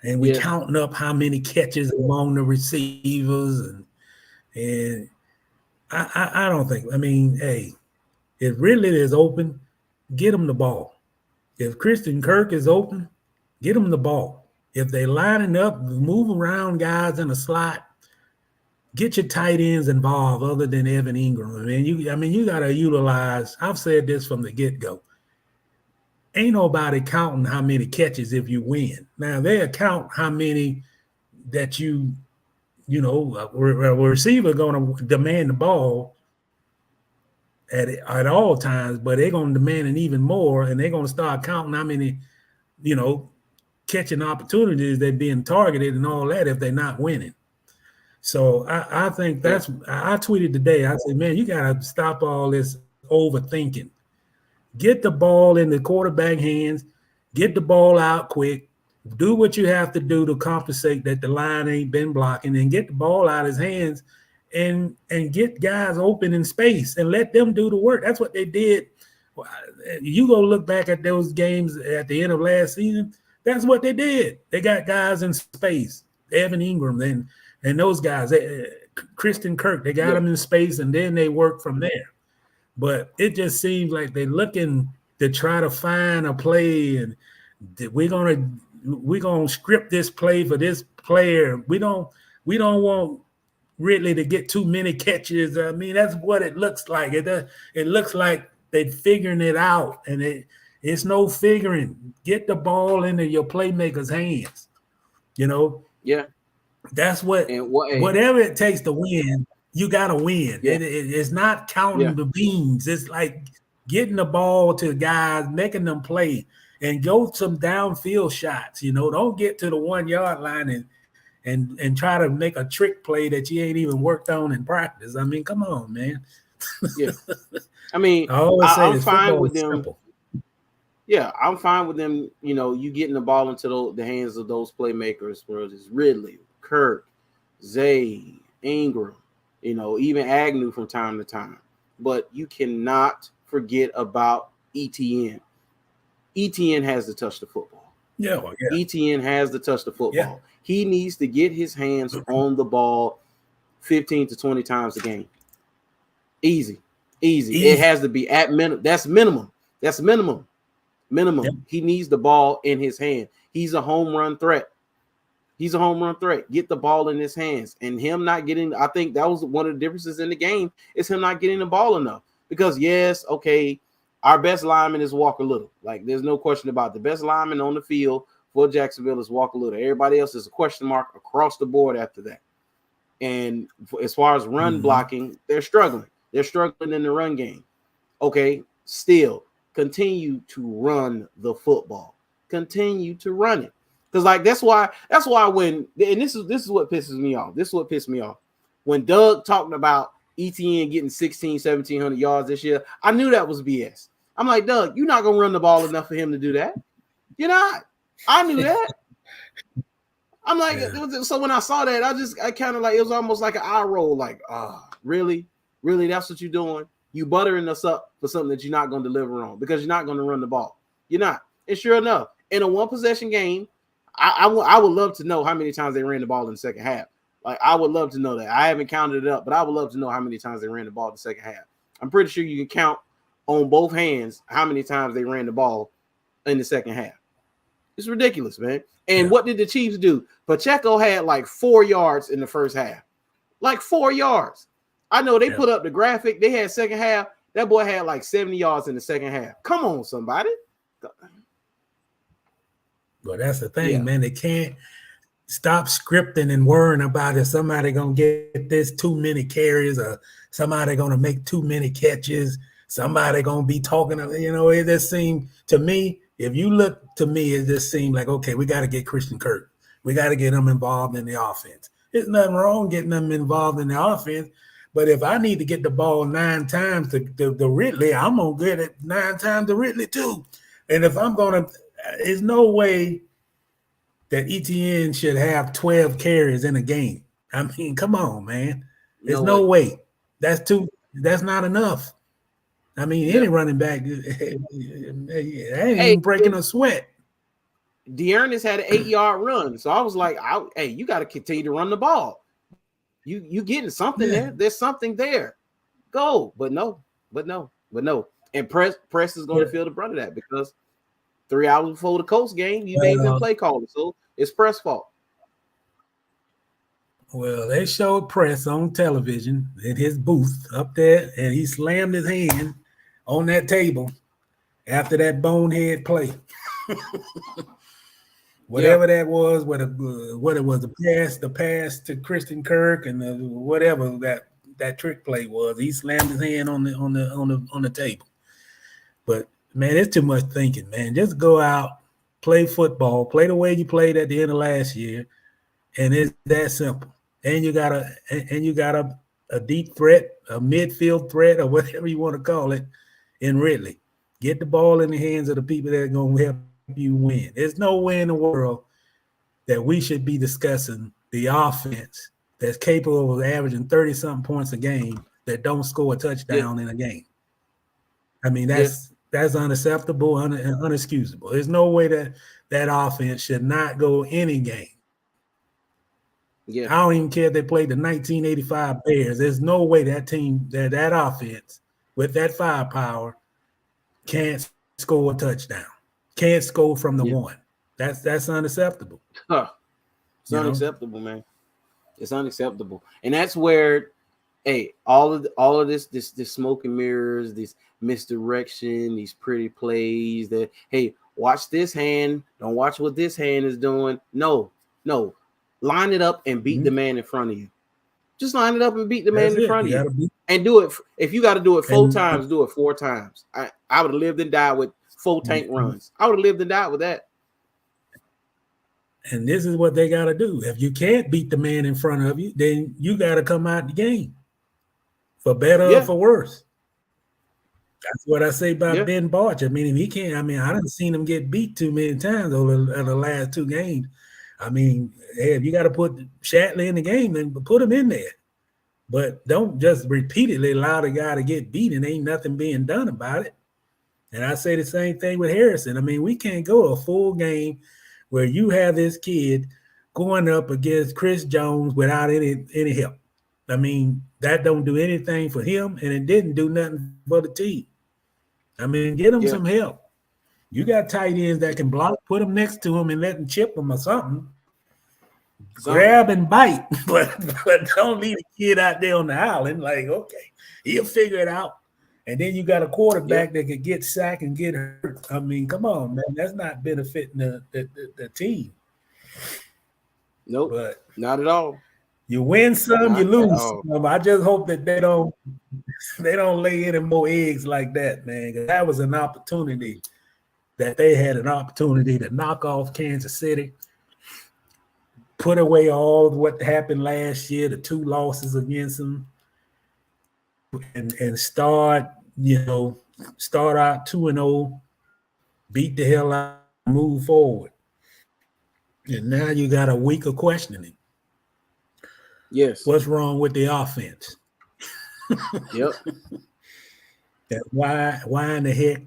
and we Yeah, counting up how many catches among the receivers and I don't think. I mean, hey, if really is open, get them the ball. If Christian Kirk is open, get them the ball. If they lining up, move around guys in a slot, get your tight ends involved other than Evan Ingram. I mean, you gotta utilize. I've said this from the get-go. Ain't nobody counting how many catches if you win. Now they count how many that a receiver going to demand the ball at all times, but they're going to demand it even more, and they're going to start counting how many, you know, catching opportunities they're being targeted and all that if they're not winning. So I think yeah, I tweeted today. I said, man, you got to stop all this overthinking. Get the ball in the quarterback hands, get the ball out quick, do what you have to do to compensate that the line ain't been blocking, and get the ball out of his hands and get guys open in space and let them do the work. That's what they did. You go look back at those games at the end of last season. That's what they did. They got guys in space, Evan Ingram, and those guys, Christian Kirk. They got yeah, them in space, and then they work from there. But it just seems like they're looking to try to find a play, and we're gonna script this play for this player. We don't want Ridley to get too many catches. I mean, that's what it looks like. It looks like they're figuring it out, and it's no figuring. Get the ball into your playmakers' hands. You know, yeah. that's what And what? Hey, whatever it takes to win, you got to win. yeah, It's not yeah, counting the beans. It's like getting the ball to guys, making them play, and go some downfield shots. You know, don't get to the 1 yard line and try to make a trick play that you ain't even worked on in practice. I mean, come on, man. yeah. I mean, I always say I'm this: fine football with is them. simple. Yeah, I'm fine with them. You know, you getting the ball into the hands of those playmakers, whether it's Ridley, Kirk, Zay, Ingram, you know, even Agnew from time to time. But you cannot forget about ETN. ETN has to touch the football. Yeah, well, yeah, ETN has to touch the football. yeah. He needs to get his hands on the ball 15 to 20 times a game. Easy. It has to be at minimum. That's minimum. Yep. He needs the ball in his hand. He's a home run threat. Get the ball in his hands. And him not getting, I think that was one of the differences in the game, is him not getting the ball enough. Because yes, okay, our best lineman is Walker Little. Like, there's no question about it. The best lineman on the field for Jacksonville is Walker Little. Everybody else is a question mark across the board after that. And as far as run blocking, they're struggling. They're struggling in the run game. Okay, still continue to run the football. Continue to run it. Because like that's why when, and this is what pisses me off. This is what pissed me off. When Doug talked about ETN getting 1,700 yards this year, I knew that was BS. I'm like, Doug, you're not gonna run the ball enough for him to do that. You're not. I knew that. I'm like, so when I saw that, I kind of like, it was almost like an eye roll, like, really? That's what you're doing? You buttering us up for something that you're not going to deliver on because you're not going to run the ball. You're not. And sure enough, in a one possession game, I would love to know how many times they ran the ball in the second half. Like, I would love to know that. I haven't counted it up, but I would love to know how many times they ran the ball in the second half. I'm pretty sure you can count on both hands how many times they ran the ball in the second half. It's ridiculous, man. And what did the Chiefs do? Pacheco had like 4 yards in the first half. Like 4 yards. I know they put up the graphic. They had second half. That boy had like 70 yards in the second half. Come on, somebody. Well, that's the thing, man. They can't stop scripting and worrying about if somebody going to get this too many carries or somebody going to make too many catches. Somebody going to be talking, it just seemed to me, if you look to me, it just seemed like, okay, we got to get Christian Kirk. We got to get him involved in the offense. There's nothing wrong getting them involved in the offense. But if I need to get the ball 9 times to Ridley, I'm going to get it 9 times to Ridley too. And if I'm going to, there's no way that ETN should have 12 carries in a game. I mean, come on, man. There's no way. That's not enough. I mean, any running back, ain't even breaking a sweat. Dearness had an 8-yard run. So I was like, hey, you got to continue to run the ball. You getting something there. There's something there. Go. But no. And Press is going to feel the brunt of that because 3 hours before the Colts game, you made them play calling. So it's Press' fault. Well, they showed Press on television in his booth up there, and he slammed his hand on that table after that bonehead play. Whatever that was, what it was, the pass to Christian Kirk and whatever that trick play was, he slammed his hand on the table. But man, it's too much thinking, man. Just go out, play football, play the way you played at the end of last year, and it's that simple. And you got a deep threat, a midfield threat, or whatever you want to call it, in Ridley. Get the ball in the hands of the people that are going to help you win. There's no way in the world that we should be discussing the offense that's capable of averaging 30-something points a game that don't score a touchdown in a game. I mean, that's unacceptable, unexcusable. There's no way that offense should not go any game. Yeah. I don't even care if they played the 1985 Bears. There's no way that team, that offense with that firepower can't score a touchdown. Can't score from the one. That's unacceptable. It's unacceptable, man. It's unacceptable. And that's where, hey, all of this smoke and mirrors, this misdirection, these pretty plays that, hey, watch this hand, don't watch what this hand is doing. No. Line it up and beat the man in front of you. Just line it up and beat the man in front of you. And do it. If you got to do it 4 times, do it 4 times. I would have lived and died with 4 tank runs. I would have lived and died with that. And this is what they got to do. If you can't beat the man in front of you, then you got to come out the game for better or for worse. That's what I say about Ben Barch. I mean, if he can't, I done seen him get beat too many times over the last 2 games. I mean, hey, if you got to put Shatley in the game, then put him in there. But don't just repeatedly allow the guy to get beat and ain't nothing being done about it. And I say the same thing with Harrison. I mean, we can't go a full game where you have this kid going up against Chris Jones without any help. I mean, that don't do anything for him, and it didn't do nothing for the team. I mean, get him some help. You got tight ends that can block, put them next to him and let him chip them or something. Grab and bite, but don't leave the kid out there on the island. Like, okay, he'll figure it out. And then you got a quarterback that can get sacked and get hurt. I mean, come on, man. That's not benefiting the team. Nope, but not at all. You win some, you lose some. I just hope that they don't lay any more eggs like that, man. That was an opportunity that they had an opportunity to knock off Kansas City, put away all of what happened last year, the 2 losses against them, and start out 2-0, beat the hell out, move forward. And now you got a week of questioning. Yes. What's wrong with the offense? Yep. Why in the heck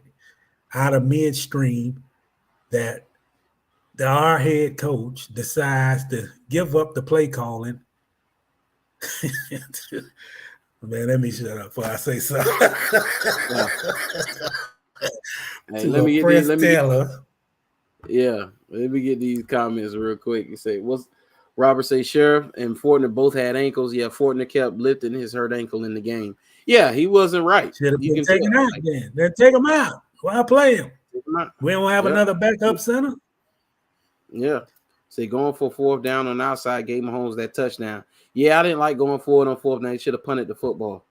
out of midstream that our head coach decides to give up the play calling? Man, let me shut up before I say something. Hey, let me get these comments real quick. You say, what's Robert say? Sheriff and Fortner both had ankles. Yeah, Fortner kept lifting his hurt ankle in the game. Yeah, he wasn't right. Should have been taken out then. Then take him out. Why play him? We don't have another backup center. Yeah. Say going for 4th down on the outside, gave Mahomes that touchdown. Yeah, I didn't like going forward on 4th down. He should have punted the football.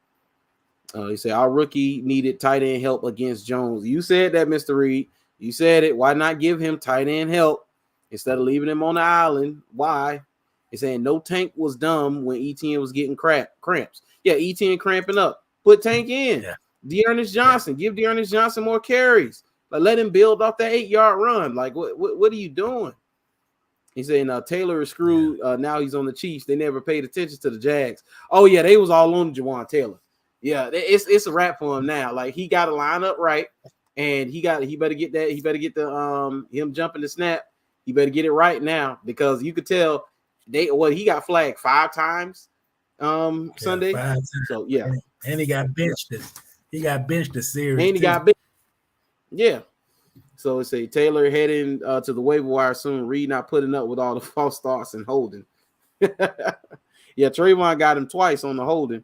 He said our rookie needed tight end help against Jones. You said that, Mr. Reed. You said it. Why not give him tight end help instead of leaving him on the island? Why? He's saying no Tank was dumb when ETN was getting cramps. Yeah, ETN cramping up. Put Tank in. Yeah. Dearness Johnson. Give Dearness Johnson more carries. Like, let him build off that 8-yard run. Like, what are you doing? He's saying Taylor is screwed. Now he's on the Chiefs. They never paid attention to the Jags. Oh, yeah, they was all on Jawan Taylor. Yeah, it's a wrap for him now. Like, he got to line up right, and he better get that. He better get the him jumping the snap. He better get it right now, because you could tell he got flagged 5 times Sunday. 5 times. So yeah, and he got benched. He got benched the series. And he got benched. Yeah. So it's a Taylor heading to the waiver wire soon. Reed not putting up with all the false starts and holding. Yeah, Trayvon got him twice on the holding.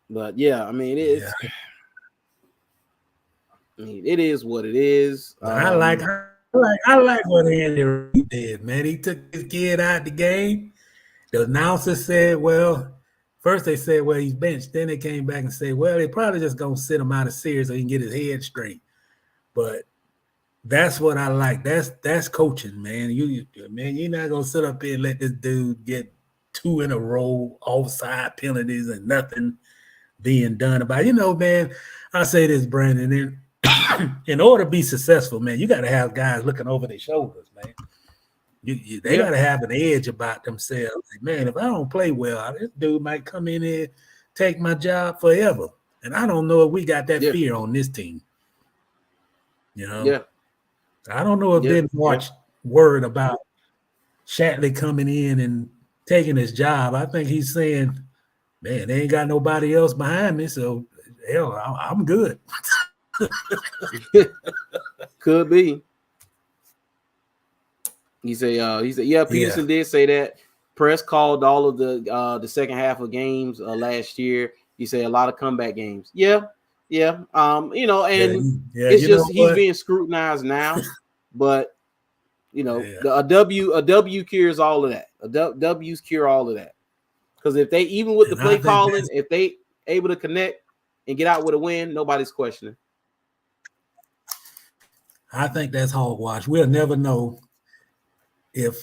But yeah, I mean it is what it is. I like what Andy Reid did, man. He took his kid out the game. The announcer said, well, first they said, well, he's benched. Then they came back and said, well, they probably just gonna sit him out of series so he can get his head straight. But that's what I like. That's coaching, man. You're not gonna sit up here and let this dude get 2 in a row offside penalties and nothing being done about it. Man, I say this, Brandon, in order to be successful, man, you got to have guys looking over their shoulders, man. They got to have an edge about themselves. Like, man, if I don't play well, this dude might come in here, take my job forever. And I don't know if we got that fear on this team. Yeah. I don't know if Ben March worried about Shatley coming in and taking his job. I think he's saying, man, they ain't got nobody else behind me, so hell, I'm good. Could be. He said, yeah, Peterson did say that. Press called all of the second half of games last year. He said a lot of comeback games. Yeah. It's just he's being scrutinized now, but a W cures all of that. W's cure all of that. Because if they, even with the play calling, if they able to connect and get out with a win, nobody's questioning. I think that's hogwash. We'll never know if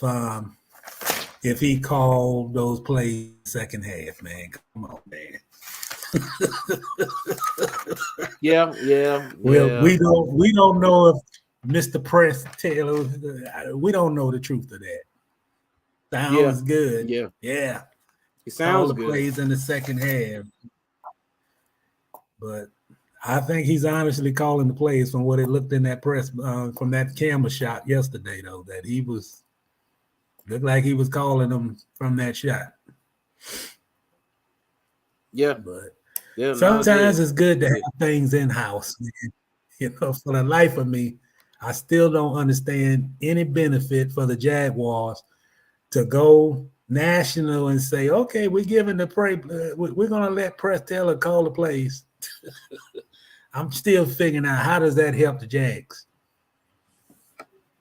he called those plays second half, man. Come on, man. Yeah. Well, we don't know if Mr. Press Taylor. We don't know the truth of that. Sounds good. Yeah. It sounds all the good. Plays in the second half, but I think he's honestly calling the plays from what it looked in that press from that camera shot yesterday, though, that he was looked like he was calling them from that shot. Yeah. But Yeah. sometimes it's good to have things in house. For the life of me, I still don't understand any benefit for the Jaguars to go national and say, okay, we're giving the play. We're going to let Press Taylor call the plays. I'm still figuring out how does that help the Jags.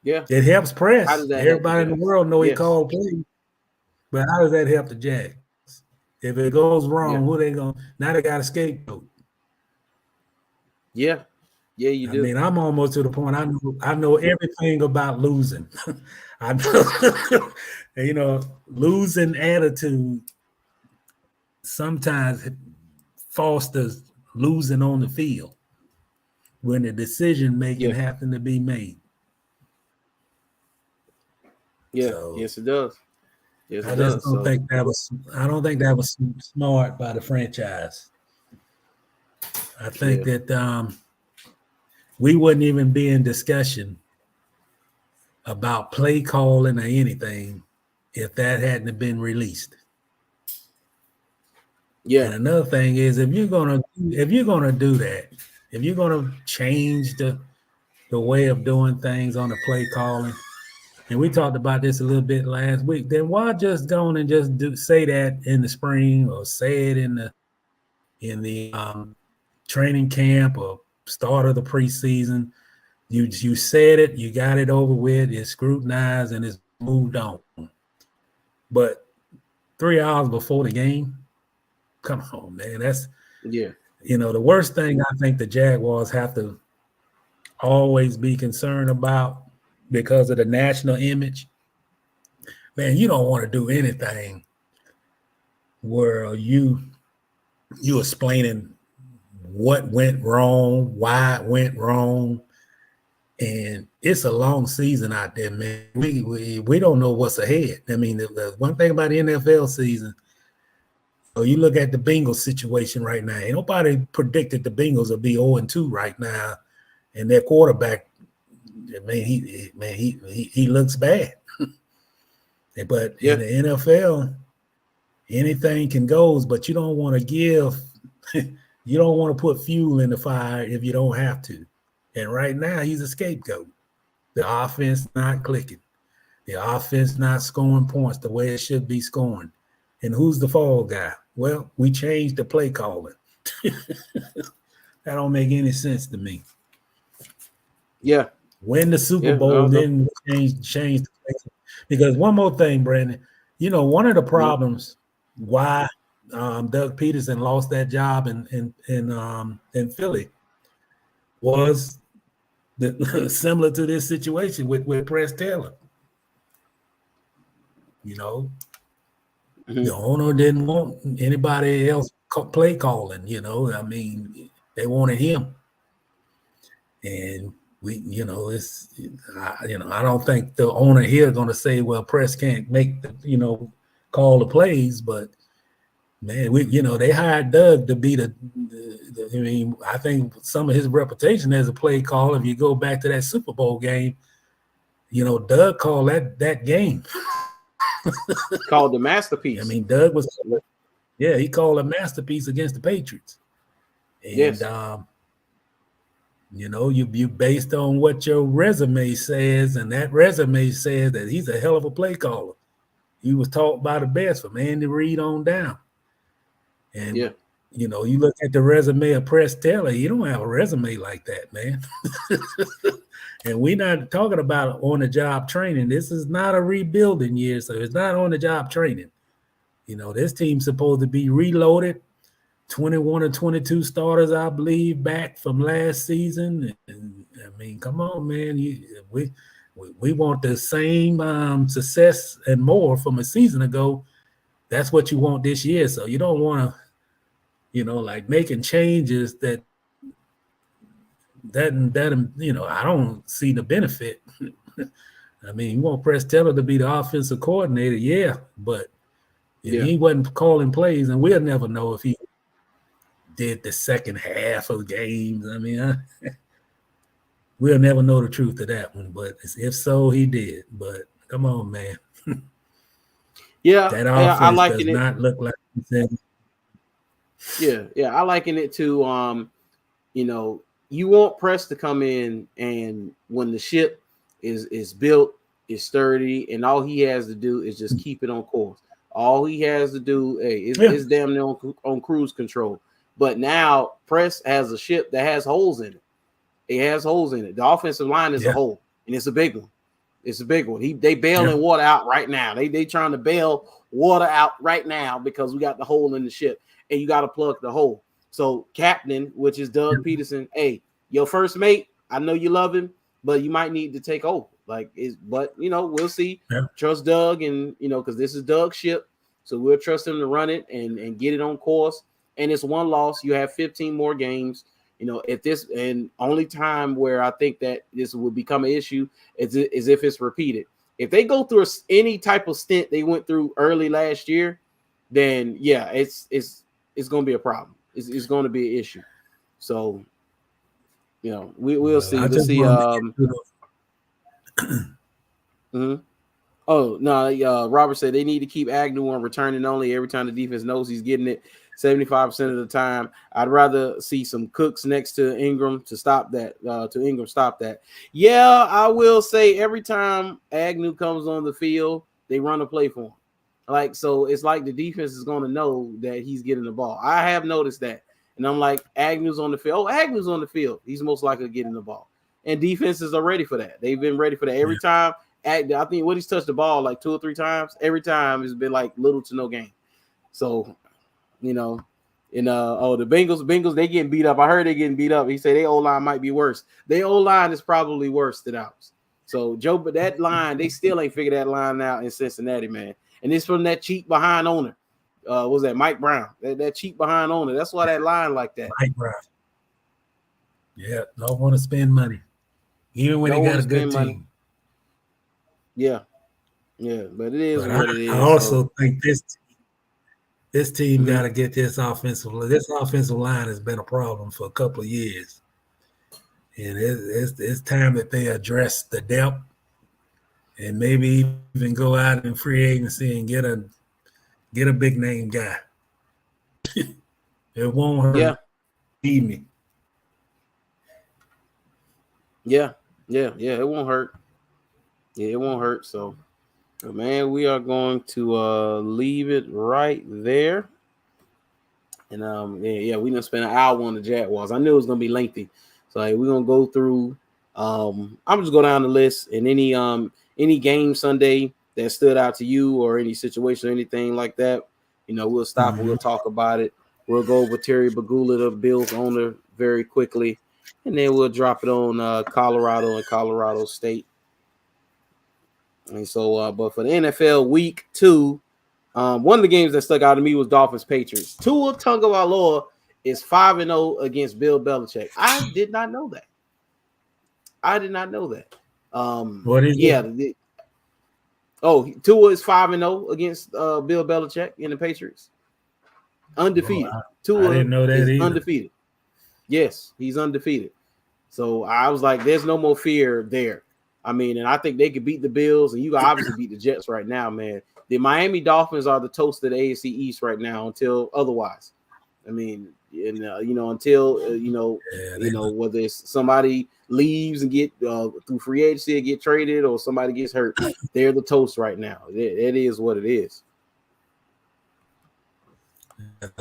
Yeah, it helps Press. Everybody in the world know he Yes. called plays, but how does that help the Jags? If it goes wrong, who they going? Now they got a scapegoat. Yeah, you do. I mean, I'm almost to the point. I know everything about losing. I know, losing attitude sometimes fosters losing on the field when the decision making happen to be made. Yeah, so, yes, it does. Yes, I just don't think that was. I don't think that was smart by the franchise. I think that we wouldn't even be in discussion about play calling or anything if that hadn't been released. Yeah. And another thing is if you're gonna do that, if you're gonna change the way of doing things on the play calling, and we talked about this a little bit last week, then why just go on and just say that in the spring or say it in the training camp or start of the preseason? You said it, you got it over with, it's scrutinized and it's moved on. But 3 hours before the game, come on, man. That's the worst thing I think the Jaguars have to always be concerned about because of the national image. Man, you don't want to do anything where you explaining what went wrong, why it went wrong. And it's a long season out there, man. We don't know what's ahead. I mean, the one thing about the NFL season, you look at the Bengals situation right now. Ain't nobody predicted the Bengals will be 0-2 right now, and their quarterback, he looks bad. But in the NFL, anything can go. But you don't want to put fuel in the fire if you don't have to. And right now, he's a scapegoat. The offense not clicking. The offense not scoring points the way it should be scoring. And who's the fall guy? Well, we changed the play calling. That don't make any sense to me. Yeah. Win the Super Bowl, then change the play. Because one more thing, Brandon, one of the problems why Doug Peterson lost that job in Philly was similar to this situation with Press Taylor. The owner didn't want anybody else play calling. I mean, they wanted him, and I don't think the owner here is going to say, well, Press can't make call the plays, but man, they hired Doug to be I think some of his reputation as a play caller, if you go back to that Super Bowl game, Doug called that game. Called the masterpiece. I mean, Doug was, he called a masterpiece against the Patriots. And, you based on what your resume says, and that resume says that he's a hell of a play caller. He was taught by the best from Andy Reid on down. And, you look at the resume of Press Taylor, you don't have a resume like that, man. And we're not talking about on-the-job training. This is not a rebuilding year, so it's not on-the-job training. This team's supposed to be reloaded. 21 or 22 starters, I believe, back from last season. And I mean, come on, man. We want the same success and more from a season ago. That's what you want this year. So you don't want to, like making changes that I don't see the benefit. I mean, you want Press Taylor to be the offensive coordinator, but if he wasn't calling plays, and we'll never know if he. did the second half of games. I mean, we'll never know the truth of that one, but if so, he did. But come on, man. Yeah, That I offense does liken it. not look like he said. Yeah, I liken it to you want Press to come in, and when the ship is built, is sturdy, and all he has to do is just keep it on course. All he has to do, is damn near on cruise control. But now Press has a ship that has holes in it. It has holes in it. The offensive line is a hole, and it's a big one. It's a big one. They bailing water out right now. They trying to bail water out right now because we got the hole in the ship, and you got to plug the hole. So captain, which is Doug Peterson, hey, your first mate, I know you love him, but you might need to take over. But we'll see. Yeah. Trust Doug, and because this is Doug's ship, so we'll trust him to run it and get it on course. And it's one loss. You have 15 more games. If this, and only time where I think that this would become an issue is if it's repeated. If they go through any type of stint they went through early last year, then yeah, it's going to be a problem. It's going to be an issue. So, we'll see. Let's see. Oh no, Robert said they need to keep Agnew on returning only every time the defense knows he's getting it 75% of the time. I'd rather see some Cooks next to Ingram to stop that. Stop that. Yeah, I will say every time Agnew comes on the field, they run a play for him. So it's like the defense is going to know that he's getting the ball. I have noticed that. And I'm like, Agnew's on the field. Oh, Agnew's on the field. He's most likely getting the ball. And defenses are ready for that. They've been ready for that every time. I think he's touched the ball like 2 or 3 times. Every time it's been like little to no gain. So, the Bengals, they getting beat up. I heard they getting beat up. He said their O-line might be worse. Their O-line is probably worse than ours. So, Joe, but that line, they still ain't figured that line out in Cincinnati, man. And it's from that cheap behind owner. What was that, Mike Brown? That cheap behind owner. That's why that line like that. Mike Brown. Yeah, don't want to spend money. Even when he got a good team. Yeah, but it is what it is. I also think this team got to get this offensive line has been a problem for a couple of years, and it's time that they address the depth and maybe even go out in free agency and get a big name guy. It won't hurt. Yeah. Believe me. Yeah, it won't hurt. Yeah, it won't hurt. So, man, we are going to leave it right there. And we done spent an hour on the Jaguars. I knew it was gonna be lengthy, so we're gonna go through. I'm just go down the list, and any game Sunday that stood out to you, or any situation or anything like that, we'll stop and we'll talk about it. We'll go over Terry Pegula, the Bills owner, very quickly, and then we'll drop it on Colorado and Colorado State. And so, but for the NFL Week 2, one of the games that stuck out to me was Dolphins Patriots. Tua Tagovailoa is 5-0 against Bill Belichick. I did not know that. What is it? Tua is 5-0 against Bill Belichick in the Patriots. Undefeated. Tua I didn't know that either. Undefeated. Yes, he's undefeated. So I was like, there's no more fear there. I mean, and I think they could beat the Bills, and you can obviously beat the Jets right now, man. The Miami Dolphins are the toast of the AFC East right now until otherwise. I mean, and until whether it's somebody leaves and get through free agency and get traded, or somebody gets hurt, they're the toast right now. It is what it is.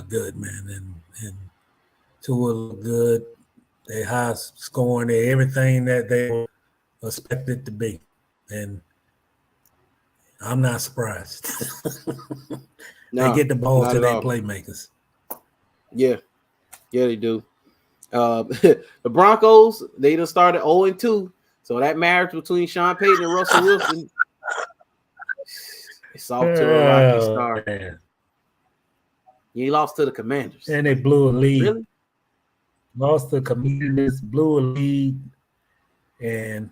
Good, man, and Tua look good. They high scoring. They everything that they were expected to be, and I'm not surprised. They get the ball to their playmakers. Yeah, they do. The Broncos, they done started 0-2, so that marriage between Sean Payton and Russell Wilson, it's off to a rocky start. Man. He lost to the Commanders, and they blew a lead. Really? Lost to the Commanders, blew a lead, and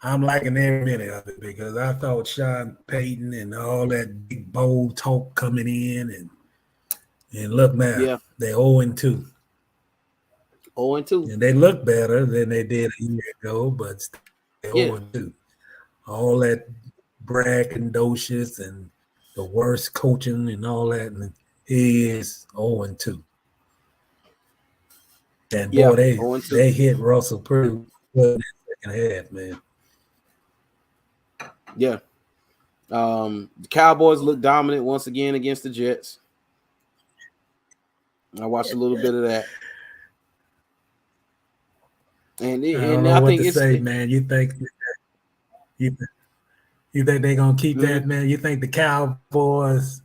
I'm liking every minute of it because I thought Sean Payton and all that big bold talk coming in, and And look now, Yeah. they're 0-2. 0-2. And they look better than they did a year ago, but they're Yeah. 0-2. All that braggadocious and the worst coaching and all that, and he is 0-2. And Yeah. boy, 0-2. they hit Russell pretty good in the second half, man. Yeah. The Cowboys look dominant once again against the Jets. I watched a little bit of that. And I don't know I what think to it's say, man. You think they're gonna keep that, man? You think the Cowboys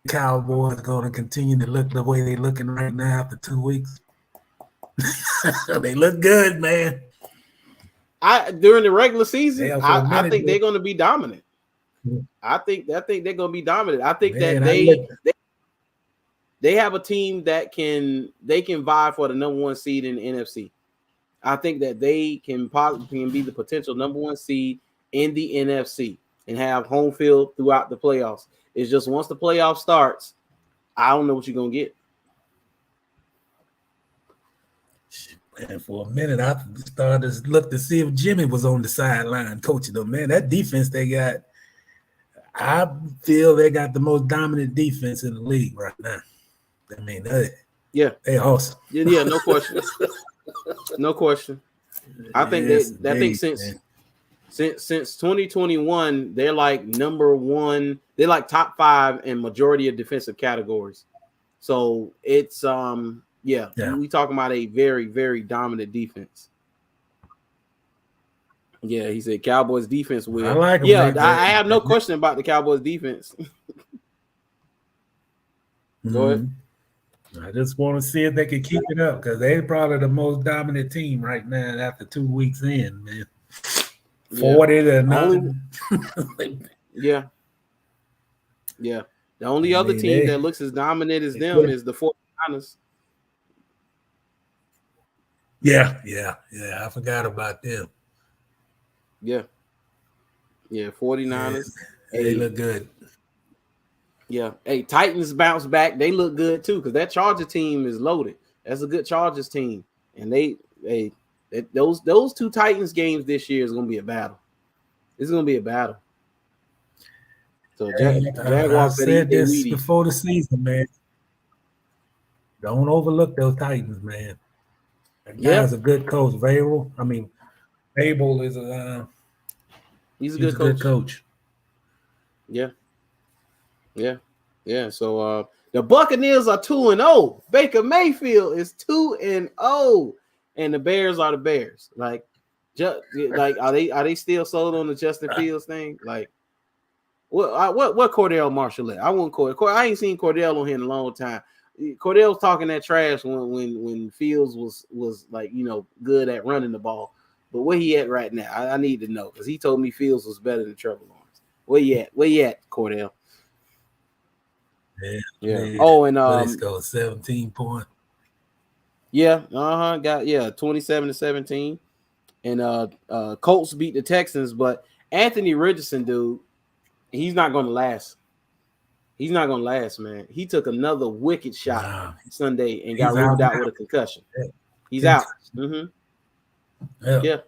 gonna continue to look the way they're looking right now after 2 weeks? They look good, man. During the regular season, Yeah, for a I minute, think they're going to be dominant. I think they're going to be dominant. I think that they have a team that can vie for the number one seed in the NFC. I think that they can be the potential number one seed in the NFC and have home field throughout the playoffs. It's just once the playoff starts, I don't know what you're going to get. And for a minute, I started to look to see if Jimmy was on the sideline coaching them. Man, that defense they got, I feel they got the most dominant defense in the league right now. I mean, they awesome. Yeah, no question. No question. I think since 2021, they're like number one. They're like top 5 in majority of defensive categories. So it's we talking about a very, very dominant defense. Yeah, he said Cowboys defense will. I like them. Yeah, I have no question about the Cowboys defense. Go ahead. I just want to see if they can keep it up because they're probably the most dominant team right now after 2 weeks in, man. 40 to 9. Yeah. The only other team that looks as dominant as them is the 49ers. Yeah. I forgot about them. Yeah, 49ers. They look good. Yeah. Hey, Titans bounce back. They look good too because that Charger team is loaded. That's a good Chargers team, and those 2 Titans games this year is going to be a battle. It's going to be a battle. So I said this before the season, man. Don't overlook those Titans, man. That guy's a good coach. Babel is he's a good coach. Yeah. So the Buccaneers are 2-0. Baker Mayfield is 2-0, and the Bears are the Bears. Like are they still sold on the Justin Fields thing? Like what Cordell Marshall at? I want Cordell. I ain't seen Cordell on here in a long time. Cordell's talking that trash when Fields was like good at running the ball, but where he at right now? I need to know because he told me Fields was better than Trevor Lawrence. Where you at, Cordell? Yeah. Oh, and let's go 17 point. Yeah. Got 27-17, and Colts beat the Texans, but Anthony Richardson, dude, he's not going to last. He's not going to last, man. He took another wicked shot Sunday and got ruled out with a concussion. He's out. Yeah.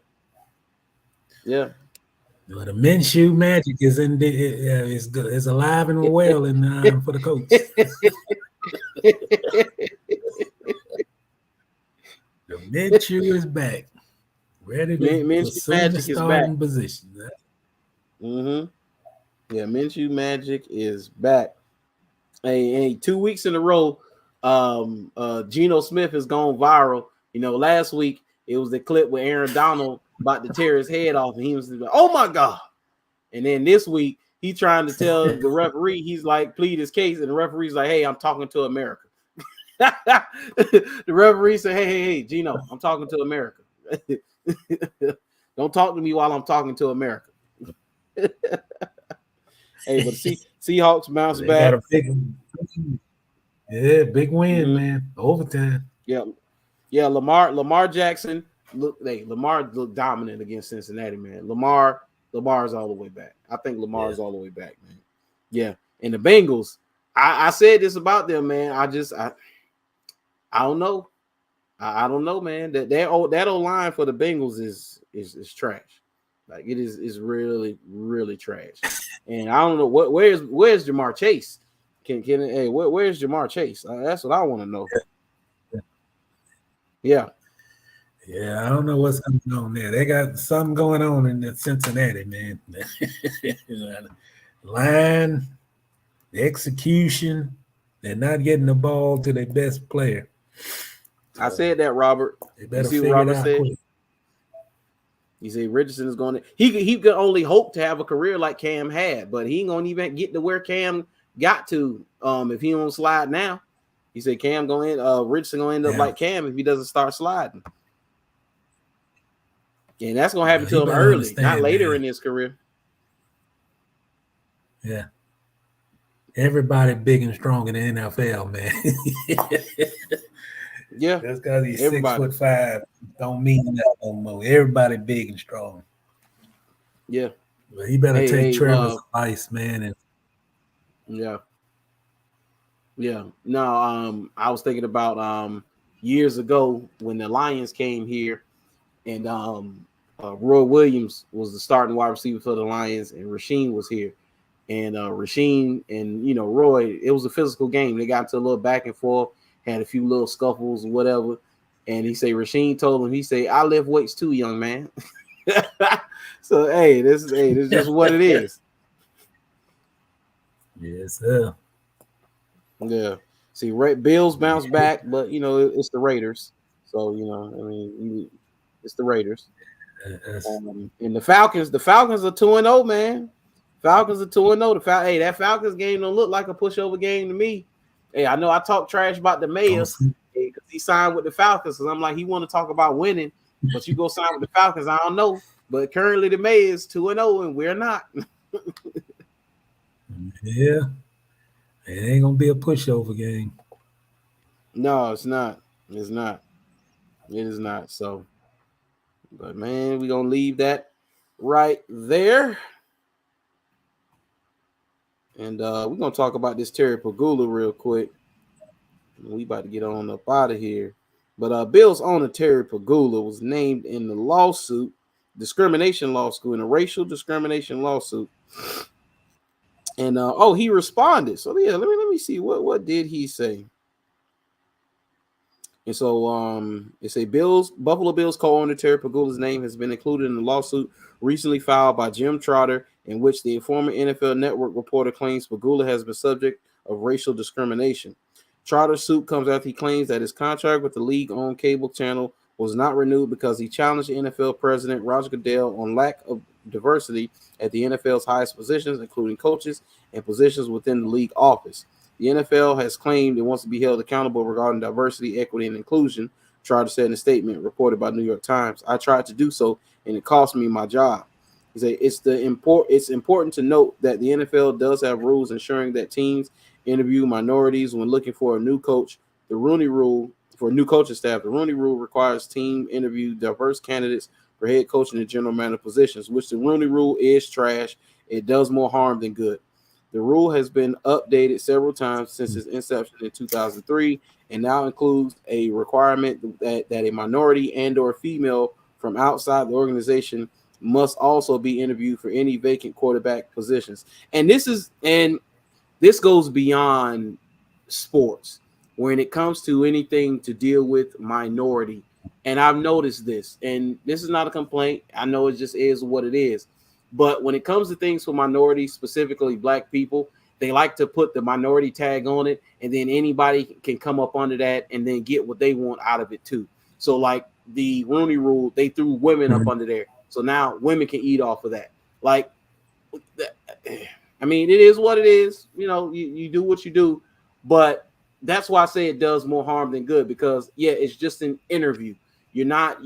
Well, the Minshew magic is is good. It's alive and well for the Colts. The Minshew is back, ready to assume the starting position. Yeah, Minshew magic is back. Hey, 2 weeks in a row, Geno Smith has gone viral. Last week it was the clip where Aaron Donald about to tear his head off, and he was like, "Oh my God!" And then this week he trying to tell the referee, he's like, plead his case, and the referee's like, "Hey, I'm talking to America." The referee said, "Hey, Geno, I'm talking to America. Don't talk to me while I'm talking to America." Hey, but Seahawks bounce back. Got a big win, man. Overtime. Yeah. Lamar Jackson Lamar looked dominant against Cincinnati, man. Lamar's all the way back. I think Lamar's all the way back, man. Yeah, and the Bengals, I said this about them, man. I don't know. I don't know, man. That old line for the Bengals is trash. Like it is really really trash. And I don't know where's Jamar Chase. Where's Jamar Chase? That's what I want to know. Yeah. Yeah, I don't know what's going on there. They got something going on in Cincinnati, man. Line, the execution, they're not getting the ball to their best player. I said that, Robert. They better you see figure what Robert it out said? quick. You say Richardson is going to he could only hope to have a career like Cam had, but he ain't gonna even get to where Cam got to if he don't slide now. He said Cam Richardson gonna end up like Cam if he doesn't start sliding. And that's gonna happen to him early, not later in his career. Yeah. Everybody big and strong in the NFL, man. Yeah. Just because he's 6'5" don't mean nothing no more. Everybody big and strong. Yeah. But he better take Trevor's advice, man. And yeah. Yeah. No, I was thinking about years ago when the Lions came here and Roy Williams was the starting wide receiver for the Lions and Rasheem was here. And Rasheem and Roy, it was a physical game. They got into a little back and forth, had a few little scuffles or whatever. And he say Rasheem told him, he say, I lift weights too, young man. So this is just what it is. Yes, sir. Yeah. See, Bills bounce back, but it's the Raiders. So it's the Raiders. And the Falcons are 2-0, man. Falcons are 2-0. That Falcons game don't look like a pushover game to me. Hey, I know I talk trash about the mayor because he signed with the Falcons. Because I'm like, he want to talk about winning, but you go sign with the Falcons. I don't know. But currently the mayor is 2-0, and we're not. Yeah, it ain't gonna be a pushover game. No, it's not. It's not. It is not. So, but man, we're gonna leave that right there. And we're going to talk about this Terry Pegula real quick. We about to get on up out of here. But Bills owner Terry Pegula was named in the discrimination lawsuit, in a racial discrimination lawsuit. And he responded. So yeah, let me see what did he say. And so it's a Buffalo Bills co-owner Terry Pegula's name has been included in the lawsuit recently filed by Jim Trotter, in which the former NFL Network reporter claims Pegula has been subject of racial discrimination. Trotter's suit comes after he claims that his contract with the league-owned cable channel was not renewed because he challenged the NFL president Roger Goodell on lack of diversity at the NFL's highest positions, including coaches and positions within the league office. The NFL has claimed it wants to be held accountable regarding diversity, equity, and inclusion, Trotter said in a statement reported by New York Times. I tried to do so, and it cost me my job. He said it's important to note that the NFL does have rules ensuring that teams interview minorities when looking for a new coach. The Rooney Rule for new coaching staff. The Rooney Rule requires team interview diverse candidates for head coaching and general manager positions, which the Rooney Rule is trash. It does more harm than good. The rule has been updated several times since its inception in 2003 and now includes a requirement that a minority and or female from outside the organization must also be interviewed for any vacant quarterback positions. And this goes beyond sports when it comes to anything to deal with minority. And I've noticed this, and this is not a complaint. I know it just is what it is. But when it comes to things for minorities, specifically black people, they like to put the minority tag on it, and then anybody can come up under that and then get what they want out of it too. So like the Rooney Rule, they threw women up under there. So now women can eat off of that. Like, I mean, it is what it is. You do what you do. But that's why I say it does more harm than good because, yeah, it's just an interview.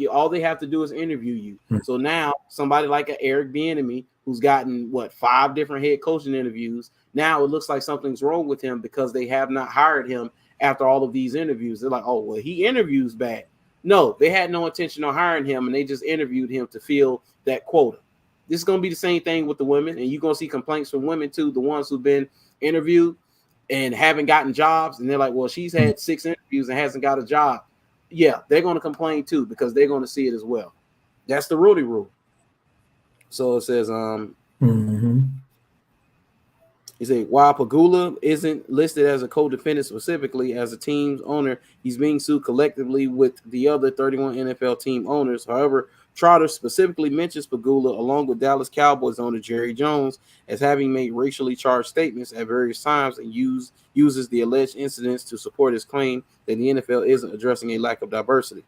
All they have to do is interview you. So now somebody like an Eric Bieniemy who's gotten 5 different head coaching interviews. Now it looks like something's wrong with him because they have not hired him after all of these interviews. They're like, oh, well, he interviews bad. No, they had no intention of hiring him and they just interviewed him to fill that quota. This is going to be the same thing with the women, and you're going to see complaints from women too, the ones who've been interviewed. and haven't gotten jobs, and they're like, well, she's had 6 interviews and hasn't got a job. Yeah, they're going to complain too because they're going to see it as well. That's the Rudy rule. So it says, he said, while Pegula isn't listed as a co-defendant specifically as a team's owner, he's being sued collectively with the other 31 NFL team owners. However, Trotter specifically mentions Pegula along with Dallas Cowboys owner Jerry Jones as having made racially charged statements at various times and uses the alleged incidents to support his claim that the NFL isn't addressing a lack of diversity.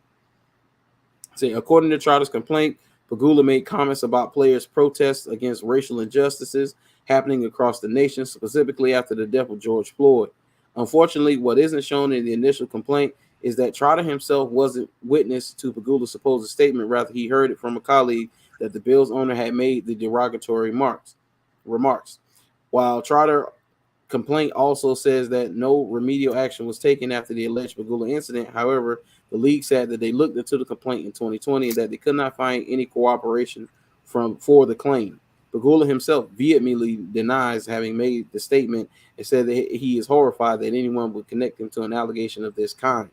So, according to Trotter's complaint, Pegula made comments about players' protests against racial injustices happening across the nation, specifically after the death of George Floyd. Unfortunately, what isn't shown in the initial complaint is that Trotter himself wasn't witness to Pegula's supposed statement. Rather, he heard it from a colleague that the Bills owner had made the derogatory remarks. While Trotter complaint also says that no remedial action was taken after the alleged Pegula incident. However, the league said that they looked into the complaint in 2020 and that they could not find any cooperation for the claim. Pegula himself vehemently denies having made the statement and said that he is horrified that anyone would connect him to an allegation of this kind.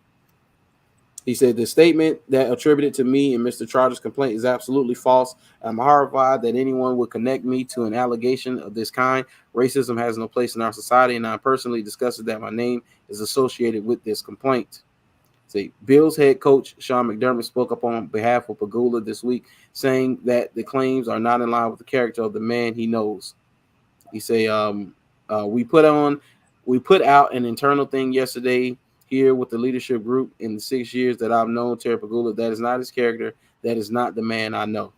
He said, the statement that attributed to me in Mr. Trotter's complaint is absolutely false. I'm horrified that anyone would connect me to an allegation of this kind. Racism has no place in our society, and I personally disgusted that my name is associated with this complaint. See, Bills head coach Sean McDermott spoke up on behalf of Pegula this week, saying that the claims are not in line with the character of the man he knows. He say, we put out an internal thing yesterday here with the leadership group in the 6 years that I've known Terry Pegula. That is not his character. That is not the man I know.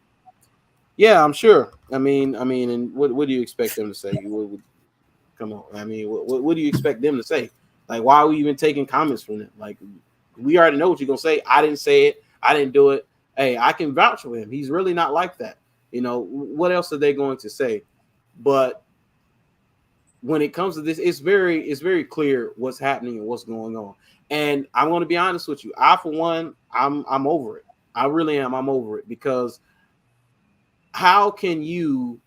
Yeah, I'm sure. I mean, and what do you expect them to say? Come on. I mean, what do you expect them to say? Like, why are we even taking comments from them? Like, we already know what you're going to say. I didn't say it. I didn't do it. Hey, I can vouch for him. He's really not like that. You know, what else are they going to say? But when it comes to this, it's very clear what's happening and what's going on. And I'm going to be honest with you. I, for one, I'm over it. I really am. I'm over it because how can you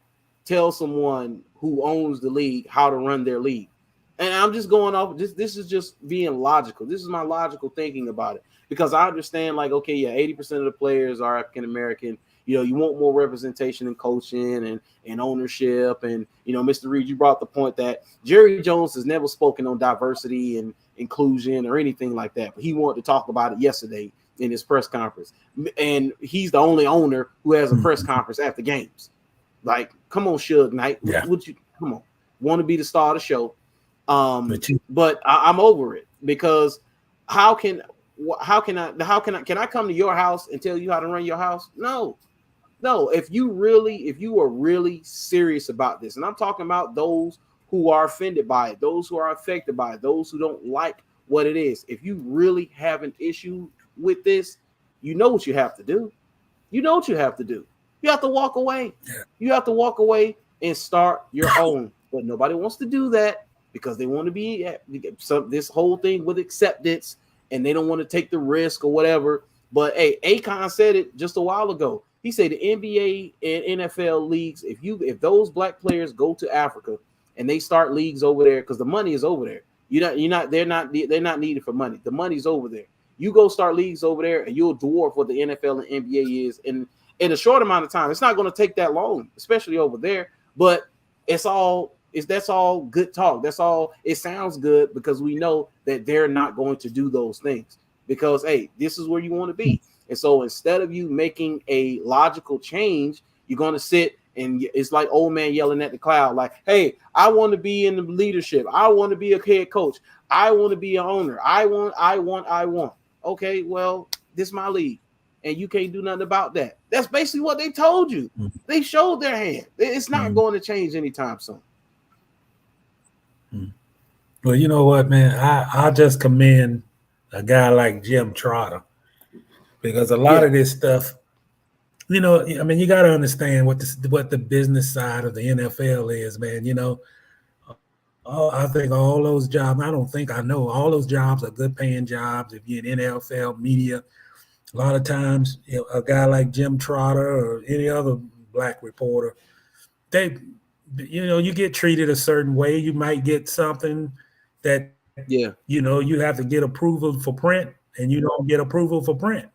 tell someone who owns the league how to run their league? And I'm just going off. This is just being logical. This is my logical thinking about it because I understand, like, okay, yeah, 80% of the players are African American. You know, you want more representation in coaching and ownership. And, you know, Mr. Reed, you brought the point that Jerry Jones has never spoken on diversity and inclusion or anything like that. But he wanted to talk about it yesterday in his press conference. And he's the only owner who has a press conference after games. Like, come on, Suge Knight. Yeah. Come on. Want to be the star of the show. But I'm over it because can I come to your house and tell you how to run your house? No. If you are really serious about this, and I'm talking about those who are offended by it, those who are affected by it, those who don't like what it is. If you really have an issue with this, you know what you have to do. You know what you have to do. You have to walk away. You have to walk away and start your own. But nobody wants to do that because they want to be this whole thing with acceptance and they don't want to take the risk or whatever. But hey, Akon said it just a while ago. He said the NBA and NFL leagues, if those black players go to Africa and they start leagues over there, because the money is over there. They're not needed for money. The money's over there. You go start leagues over there and you'll dwarf what the NFL and NBA is in a short amount of time. It's not going to take that long, especially over there. But that's all good talk. That's all. It sounds good because we know that they're not going to do those things because, hey, this is where you want to be. And so instead of you making a logical change, you're going to sit and it's like old man yelling at the cloud, like, hey, I want to be in the leadership. I want to be a head coach. I want to be an owner. I want. Okay, well, this is my league. And you can't do nothing about that. That's basically what they told you. They showed their hand. It's not going to change anytime soon. Well, you know what, man? I just commend a guy like Jim Trotter because a lot of this stuff, you know, I mean, you got to understand what the business side of the NFL is, man. You know, I think all those jobs, I know all those jobs are good paying jobs. If you're in NFL media, a lot of times, you know, a guy like Jim Trotter or any other black reporter, you get treated a certain way. You might get something that Yeah. you have to get approval for print, and you don't get approval for print.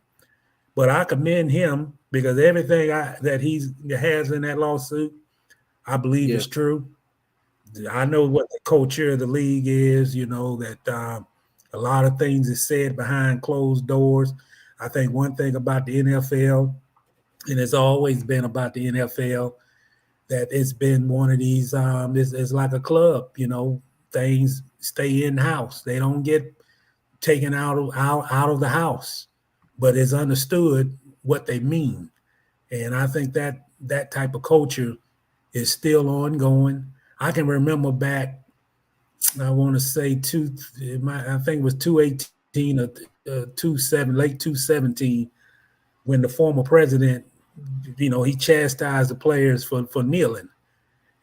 But I commend him because everything that he has in that lawsuit, I believe Yeah. is true. I know what the culture of the league is. That a lot of things is said behind closed doors. I think one thing about the NFL, and it's always been about the NFL, that it's been one of these. It's like a club. Things stay in house. They don't get taken out of the house, but it's understood what they mean. And I think that type of culture is still ongoing. I can remember back, I want to say I think it was 218 or 27, late 217, when the former president, he chastised the players for kneeling,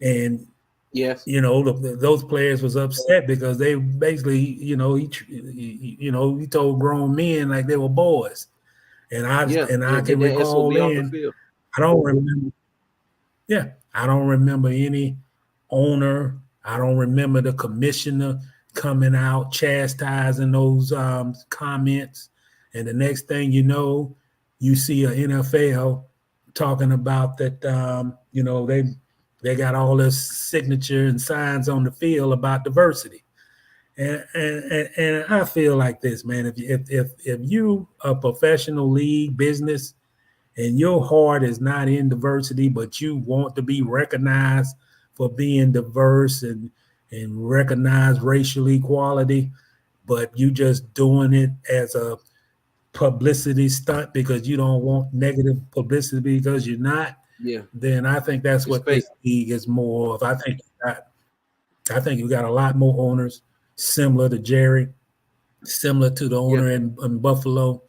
and Yes. those players was upset because they basically, he told grown men like they were boys, and I Yeah. and Yeah. I Get can that recall SOB off the then, field. I don't remember, yeah, I don't remember any owner, I don't remember the commissioner coming out chastising those comments, and the next thing you know, you see a NFL talking about that, they got all this signature and signs on the field about diversity. And I feel like this, man. If you a professional league business and your heart is not in diversity, but you want to be recognized for being diverse and recognize racial equality, but you just doing it as a publicity stunt because you don't want negative publicity because you're not, Yeah. then I think that's It's what fake. this league is more of. I think you got a lot more owners similar to Jerry, similar to the Yeah. owner in Buffalo,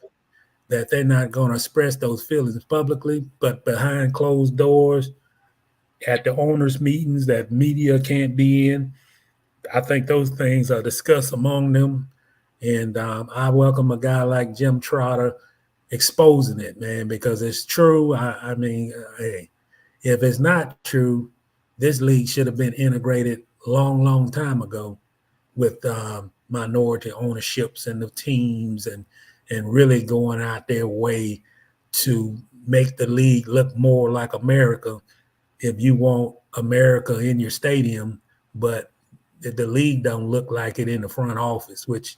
that they're not going to express those feelings publicly, but behind closed doors at the owners' meetings that media can't be in, I think those things are discussed among them. And I welcome a guy like Jim Trotter exposing it, man, because it's true. I mean, hey, if it's not true, this league should have been integrated long, long time ago with minority ownerships and the teams, and really going out their way to make the league look more like America. If you want America in your stadium, but the league don't look like it in the front office, which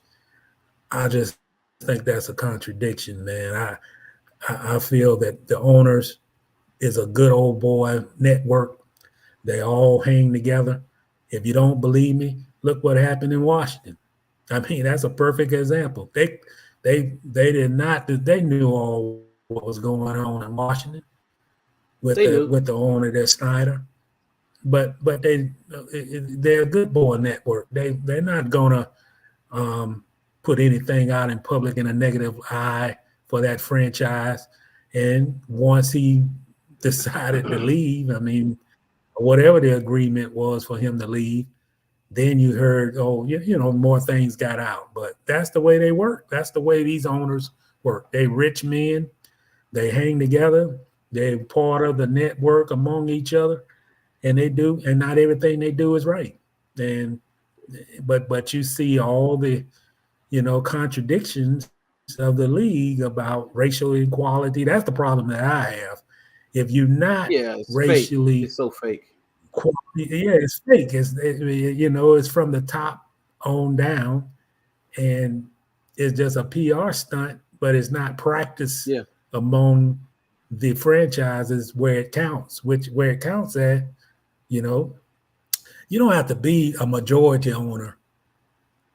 I just think that's a contradiction, man. I feel that the owners is a good old boy network. They all hang together. If you don't believe me, look what happened in Washington. I mean, that's a perfect example. They did not, they knew all what was going on in Washington They with knew. the owner, that Snyder. But they're a good boy network. They're not gonna um, put anything out in public in a negative eye for that franchise. And once he decided to leave, I mean, whatever the agreement was for him to leave, then you heard, oh, more things got out. But that's the way they work. That's the way these owners work. They rich men. They hang together. They're part of the network among each other, and not everything they do is right. And but you see all the contradictions of the league about racial equality. That's the problem that I have. If you're not Yeah. It's fake. racially, It's so fake. yeah, it's fake. It's from the top on down, and it's just a PR stunt, but it's not practice Yeah. among the franchises where it counts. Where it counts at, you know, you don't have to be a majority owner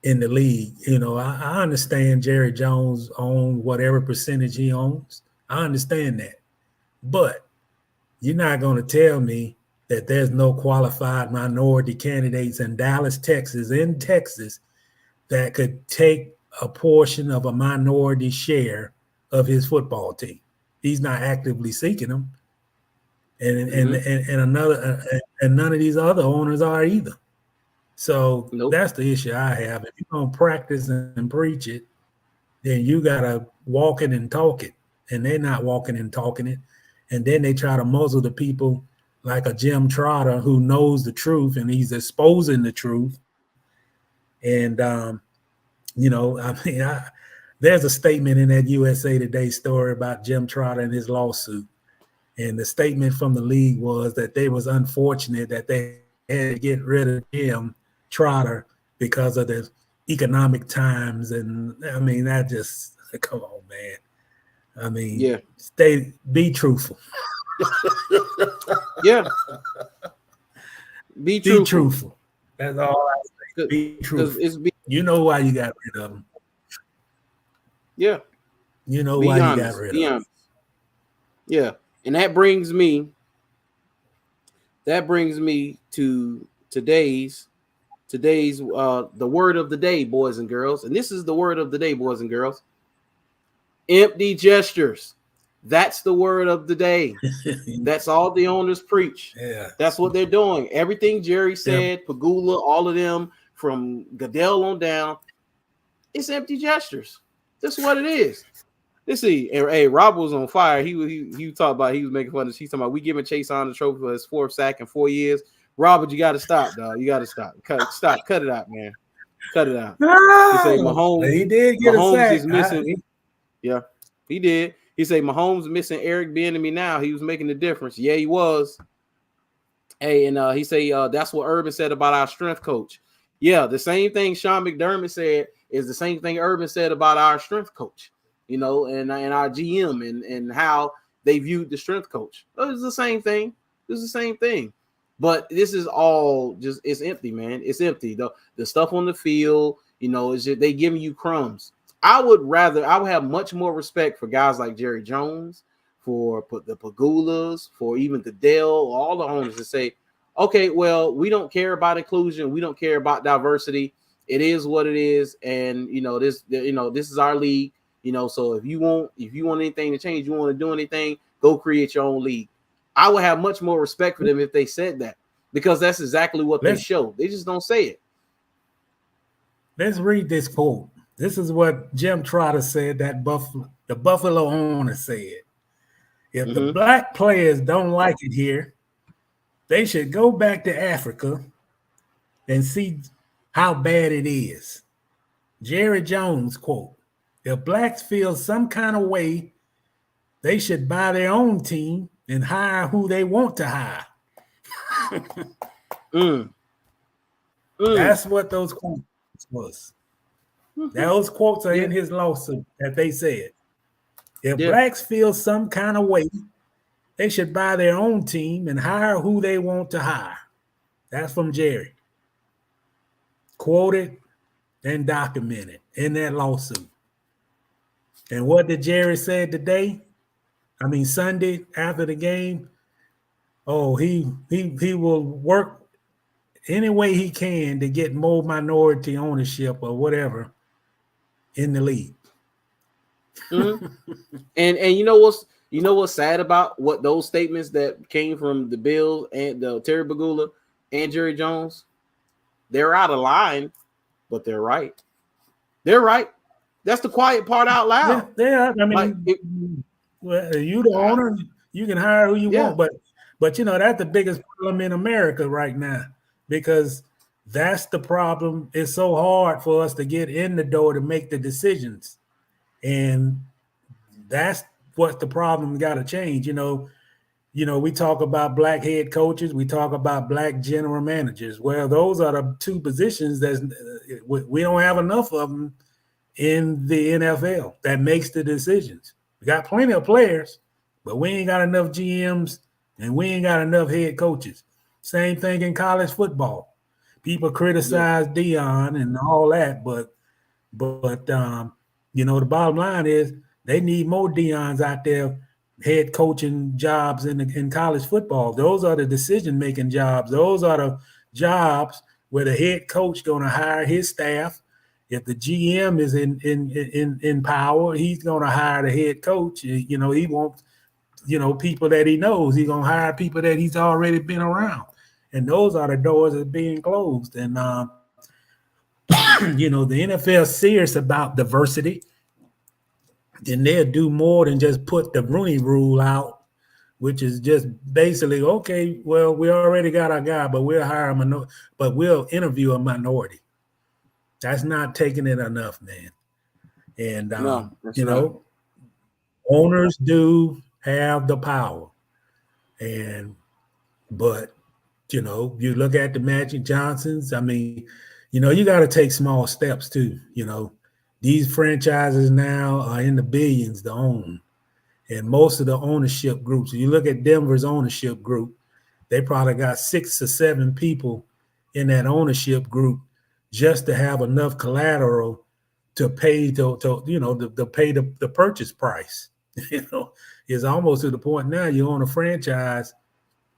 in the league. I understand Jerry Jones owns whatever percentage he owns. I understand that. But you're not going to tell me that there's no qualified minority candidates in Texas, that could take a portion of a minority share of his football team. He's not actively seeking them. And none of these other owners are either. So Nope. that's the issue I have. If you're going to practice and preach it, then you got to walk it and talk it. And they're not walking and talking it. And then they try to muzzle the people like a Jim Trotter who knows the truth and he's exposing the truth. And there's a statement in that USA Today story about Jim Trotter and his lawsuit. And the statement from the league was that they was unfortunate that they had to get rid of Jim Trotter because of the economic times. And I mean, that just, come on, man. I mean, be truthful. Yeah. Be truthful. That's all I say. Be truthful. You know why you got rid of him. Yeah. You know why you got rid of him. Yeah. And that brings me to today's the word of the day, boys and girls. And this is the word of the day, boys and girls. Empty gestures. That's the word of the day. That's all the owners preach. Yeah. That's what they're doing. Everything Jerry said, Pegula, all of them, from Goodell on down, it's empty gestures. That's what it is. Let's see. Hey, Rob was on fire. He talked about, he was making fun of, he's talking about, we giving Chase on the trophy for his 4th sack in 4 years. Robert, you got to stop, dog. You got to stop. Cut it out, man. Cut it out. He said Mahomes. He did get Mahomes a sack. is missing. Yeah, he did. He said Mahomes missing Eric Bieniemy now. He was making the difference. Yeah, he was. Hey, and he say that's what Urban said about our strength coach. Yeah, the same thing Sean McDermott said is the same thing Urban said about our strength coach. And our GM and how they viewed the strength coach. It's the same thing. It's the same thing. But this is all just, it's empty, man. It's empty. The stuff on the field, it's just, they giving you crumbs. I would have much more respect for guys like Jerry Jones, for the Pegulas, for even Goodell, all the owners to say, okay, well, we don't care about inclusion. We don't care about diversity. It is what it is. And, this is our league. So if you want anything to change, you want to do anything, go create your own league. I would have much more respect for them if they said that, because that's exactly what they show. They just don't say it. Let's read this quote. This is what Jim Trotter said, that the Buffalo owner said. If the black players don't like it here, they should go back to Africa and see how bad it is. Jerry Jones quote, if blacks feel some kind of way, they should buy their own team and hire who they want to hire. That's what those quotes was. Those quotes are in his lawsuit that they said. If blacks feel some kind of way, they should buy their own team and hire who they want to hire. That's from Jerry. Quoted and documented in that lawsuit. And what did Jerry say today? Sunday after the game. Oh, he will work any way he can to get more minority ownership or whatever in the league. And you know what's sad about what those statements that came from the Bills and the Terry Pegula and Jerry Jones? They're out of line, but they're right. They're right. That's the quiet part out loud. Yeah, you the owner, you can hire who you want, but that's the biggest problem in America right now, because that's the problem. It's so hard for us to get in the door to make the decisions, and that's what the problem got to change. We talk about black head coaches, we talk about black general managers. Well, those are the two positions that we don't have enough of them in the NFL that makes the decisions. We got plenty of players, but we ain't got enough GMs and we ain't got enough head coaches. Same thing in college football. People criticize Dion and all that, but the bottom line is they need more Dions out there head coaching jobs in college football. Those are the decision-making jobs. Those are the jobs where the head coach going to hire his staff. If the GM is in power, he's going to hire the head coach. He wants, people that he knows. He's going to hire people that he's already been around. And those are the doors that are being closed. And, the NFL is serious about diversity. Then they'll do more than just put the Rooney Rule out, which is just basically, okay, well, we already got our guy, but we'll hire but we'll interview a minority. That's not taking it enough, man. And No, that's you not. know, owners do have the power, and but you know, you look at the Magic Johnsons. I mean, you know, you got to take small steps too. You know, these franchises now are in the billions to own, and most of the ownership groups. If you look at Denver's ownership group, they probably got 6 or 7 people in that ownership group just to have enough collateral to pay to you know to pay the purchase price. You know, it's almost to the point now you own a franchise,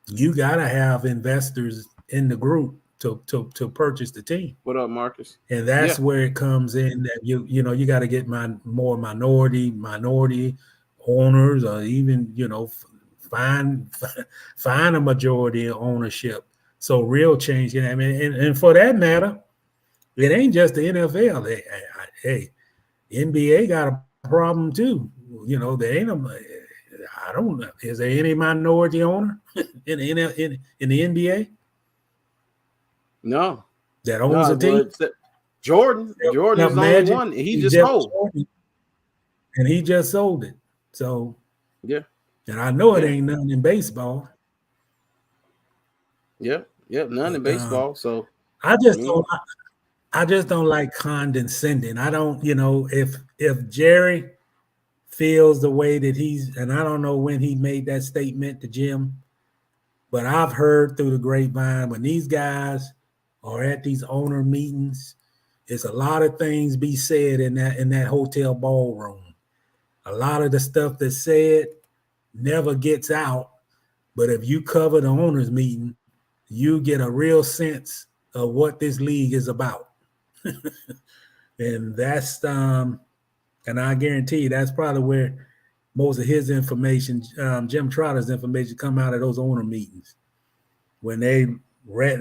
you gotta have investors in the group to purchase the team. What up, Marcus? And that's Yeah. where it comes in that you know you got to get more minority owners, or even you know find find a majority of ownership. So real change. I mean, and for that matter, it ain't just the NFL. Hey, NBA got a problem too. You know, there ain't a. I don't know. Is there any minority owner in the NBA No, that owns no, a team? but Jordan Now, is the only one. He just sold. And he just sold it. So Yeah. and I know it Yeah. ain't nothing in baseball. Yep. Yep. None in But, baseball. So I just don't like condescending. I don't, you know, if Jerry feels the way that he's, and I don't know when he made that statement to Jim, but I've heard through the grapevine when these guys are at these owner meetings, it's a lot of things be said in that hotel ballroom. A lot of the stuff that's said never gets out, but if you cover the owners meeting, you get a real sense of what this league is about. And that's and I guarantee you that's probably where most of his information, Jim Trotter's information, come out of those owner meetings when they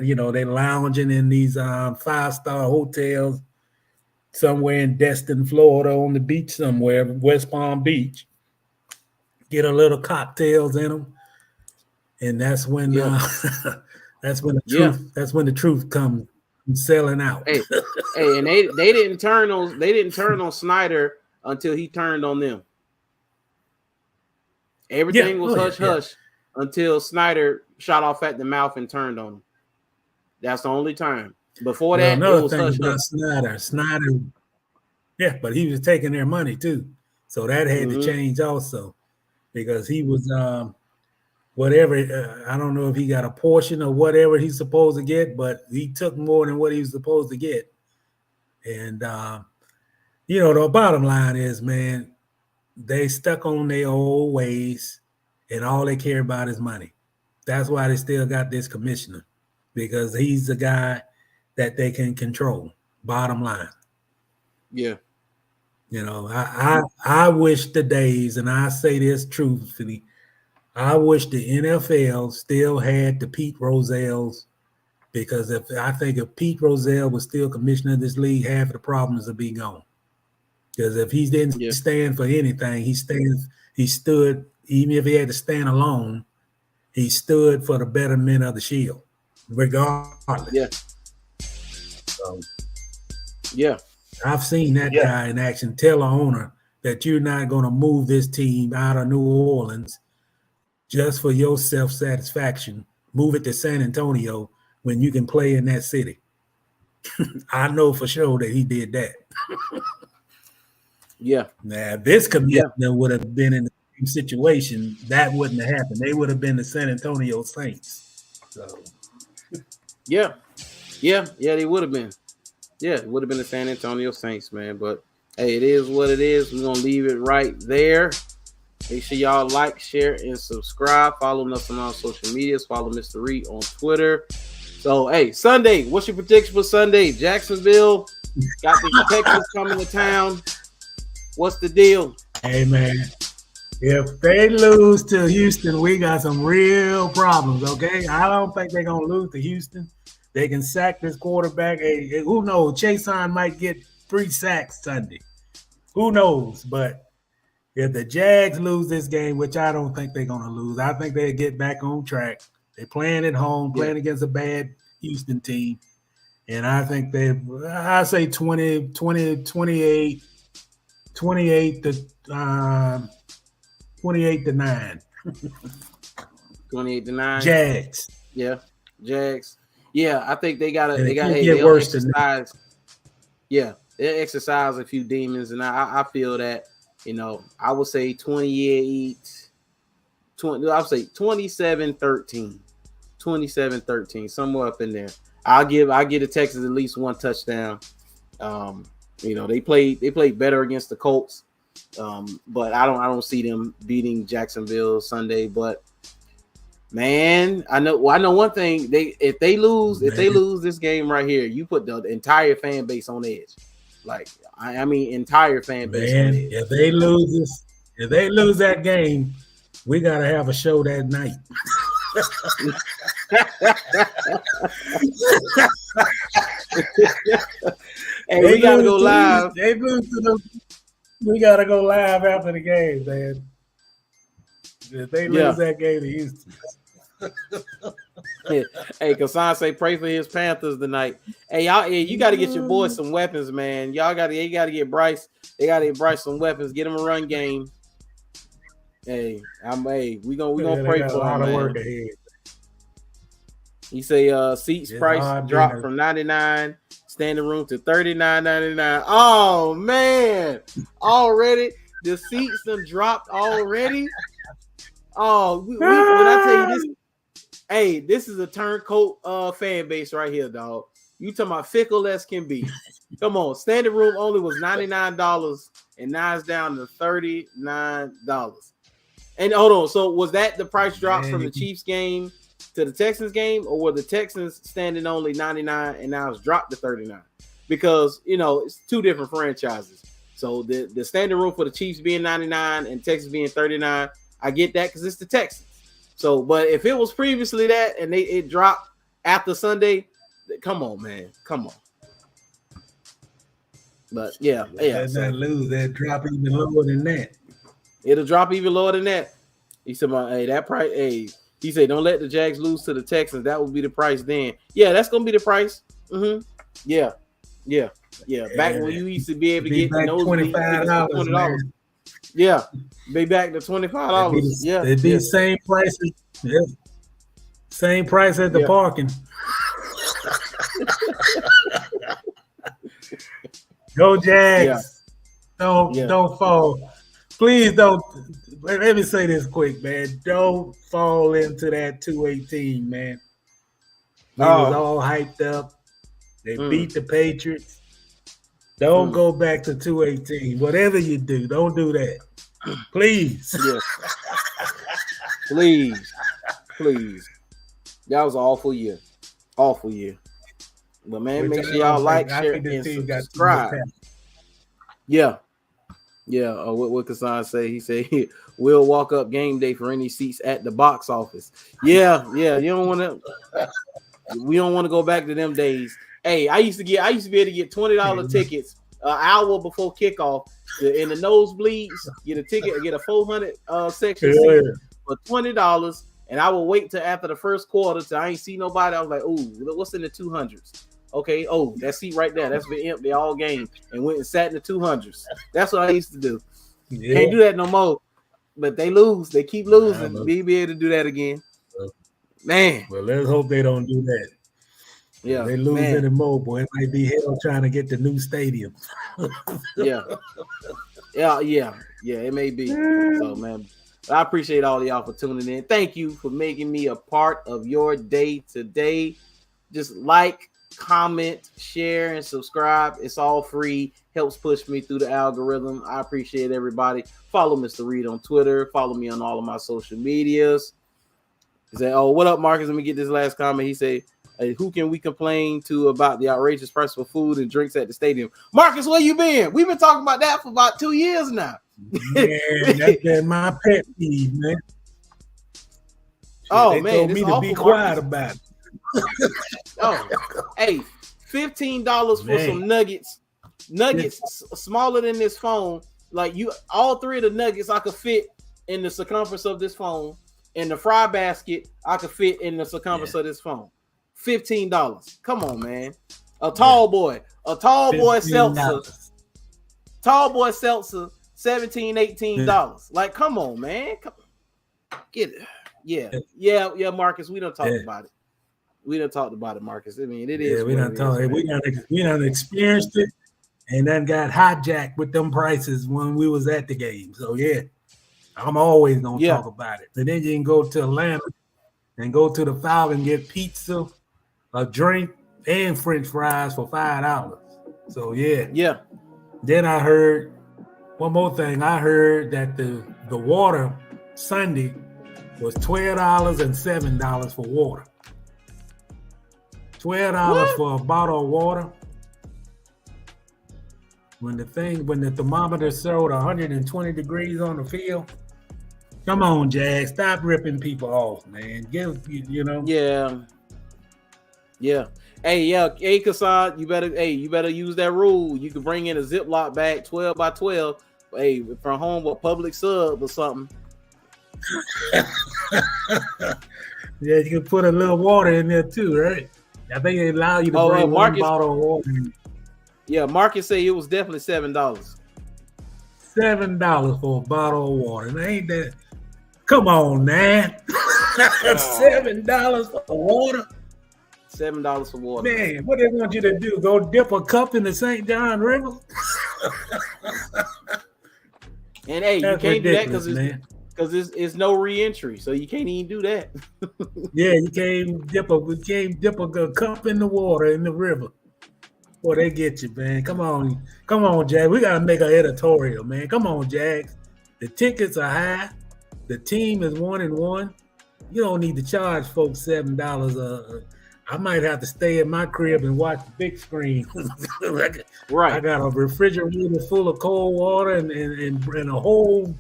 you know, they lounging in these 5-star hotels somewhere in Destin, Florida, on the beach somewhere, West Palm Beach, get a little cocktails in them, and that's when yeah. that's when Yeah. the truth comes selling out. Hey, hey, and they didn't turn on Snyder until he turned on them. Everything was hush until Snyder shot off at the mouth and turned on him. That's the only time. Before that, it was hush about Snyder, yeah, but he was taking their money too, so that had to change also, because he was whatever. I don't know if he got a portion of whatever he's supposed to get, but he took more than what he was supposed to get. And you know, the bottom line is, man, they stuck on their old ways, and all they care about is money. That's why they still got this commissioner, because he's the guy that they can control. Bottom line. Yeah. You know, I wish the days, and I say this truthfully, I wish the NFL still had the Pete Rozells, because if Pete Rozelle was still commissioner of this league, half of the problems would be gone. Because if he didn't stand for anything, he stood, even if he had to stand alone, he stood for the betterment of the Shield, regardless. Yeah. So, yeah. I've seen that guy in action. Tell the owner that you're not going to move this team out of New Orleans just for your self-satisfaction. Move it to San Antonio when you can play in that city. I know for sure that he did that. Yeah. Now, this commissioner would have been in the same situation, that wouldn't have happened. They would have been the San Antonio Saints. So, yeah, they would have been. Yeah, it would have been the San Antonio Saints, man. But hey, it is what it is. We're gonna leave it right there. Make sure y'all like, share, and subscribe. Follow us on our social medias. Follow Mr. Reed on Twitter. So, hey, Sunday, what's your prediction for Sunday? Jacksonville got the Texans coming to town. What's the deal? Hey, man, if they lose to Houston, we got some real problems, okay? I don't think they're going to lose to Houston. They can sack this quarterback. Hey, who knows? Chason might get 3 sacks Sunday. Who knows? But if the Jags lose this game, which I don't think they're going to lose, I think they'll get back on track. They're playing at home, playing against a bad Houston team. And I think I say 20, 28 to 9. 28-9. Jags. Yeah, Jags. Yeah, I think they got And they'll exercise. Yeah, they'll exercise a few demons, and I feel that, I would say 28, 20. I'll say 27-13, 27-13, somewhere up in there. I'll give the Texans at least one touchdown. They played better against the Colts, but I don't see them beating Jacksonville Sunday. But man, I know one thing. If they lose this game right here, you put the entire fan base on edge. Like I mean, entire fan base on edge. If they lose that game, we gotta have a show that night. Hey, we gotta go live. We gotta go live after the game, man. If they lose that game to Houston. Hey, Kasan say pray for his Panthers tonight. Hey, y'all, you got to get your boys some weapons, man. You got to get Bryce. They got to get Bryce some weapons. Get him a run game. Hey, we gonna pray for him, man. He say seats price dropped from $99 standing room to $39.99. Oh man, already the seats done dropped already. Oh, when I tell you this, hey, this is a turncoat fan base right here, dog. You talking about fickle as can be. Come on, standing room only was $99, and now it's down to $39. And hold on, so was that the price drop from the Chiefs game to the Texans game, or were the Texans standing only $99 and now it's dropped to $39? Because it's two different franchises. So the standing room for the Chiefs being $99 and Texas being $39, I get that because it's the Texans. So, but if it was previously that and it dropped after Sunday, come on, man, come on. But yeah. Not lose. That drop even lower than that. It'll drop even lower than that. He said, "Hey, that price. Hey," he said, "Don't let the Jags lose to the Texans. That will be the price then." Yeah, that's gonna be the price. Mm-hmm. Yeah. Back when you used to be able to get those $25. Yeah, be back to $25. Yeah, it'd be same prices. Yeah. Same price at the parking. Go Jags! Don't fall. Please don't. Let me say this quick, man. Don't fall into that 218, man. It was all hyped up. They beat the Patriots. Don't go back to 218. Whatever you do, don't do that. Please. Yeah. Please. That was an awful year. Awful year. But man, make sure y'all like, share, and subscribe. Yeah. What Kasan say? He said we'll walk up game day for any seats at the box office. Yeah. You don't want to. We don't want to go back to them days. Hey, I used to be able to get $20 tickets an hour before kickoff in the nosebleeds. Get a ticket, get a 400 section seat for $20, and I would wait till after the first quarter till I ain't see nobody. I was like, "Ooh, what's in the 200s?" Okay, that seat right there, that's been empty all game, and went and sat in the 200s. That's what I used to do. Yeah. Can't do that no more. But they lose. They keep losing. Be able to do that again. Man. Well, let's hope they don't do that. Yeah. If they lose anymore, boy. It might be hell trying to get the new stadium. Yeah, it may be. So, man, I appreciate all of y'all for tuning in. Thank you for making me a part of your day today. Just like, comment, share, and subscribe. It's all free. Helps push me through the algorithm. I appreciate everybody. Follow Mr. Reed on Twitter. Follow me on all of my social medias. He said, what up, Marcus? Let me get this last comment. He said, who can we complain to about the outrageous price for food and drinks at the stadium? Marcus, where you been? We've been talking about that for about 2 years now. Man, that's been my pet peeve, man. They man, told me to be quiet about it. Hey, $15 for some nuggets smaller than this phone. Like all three of the nuggets I could fit in the circumference of this phone, and the fry basket I could fit in the circumference of this phone. $15. Come on, man. A tall boy seltzer. $15. Tall boy seltzer, $17, $18. Yeah. Like, come on, man. Get it. Yeah, Marcus. We don't talk about it. We done talked about it, Marcus. I mean, it is. Yeah, we done talked. We done experienced it, and then got hijacked with them prices when we was at the game. So yeah, I'm always gonna talk about it. And then you can go to Atlanta and go to the Foul and get pizza, a drink, and French fries for $5. So yeah. Then I heard one more thing. I heard that the water Sunday was $12 and $7 for water. $12 for a bottle of water. When the thermometer showed 120 degrees on the field. Come on, Jags, stop ripping people off, man. Yeah. Hey, Kassan, you better use that rule. You can bring in a Ziploc bag, 12 by 12. Hey, from home with public sub or something. Yeah, you can put a little water in there too, right? I think they allow you to bring one bottle of water. Yeah, Marcus said it was definitely $7. $7 for a bottle of water. And ain't that? Come on, man. $7 for water. $7 for water. Man, what they want you to do? Go dip a cup in the St. John River? And hey, you can't do that because it's no re-entry, so you can't even do that. Yeah, you can't dip a cup in the water in the river. Boy, they get you, man. Come on, Jags. We gotta make an editorial, man. Come on, Jags. The tickets are high. The team is 1-1. You don't need to charge folks $7. I might have to stay in my crib and watch the big screen. Right. I got a refrigerator full of cold water and a whole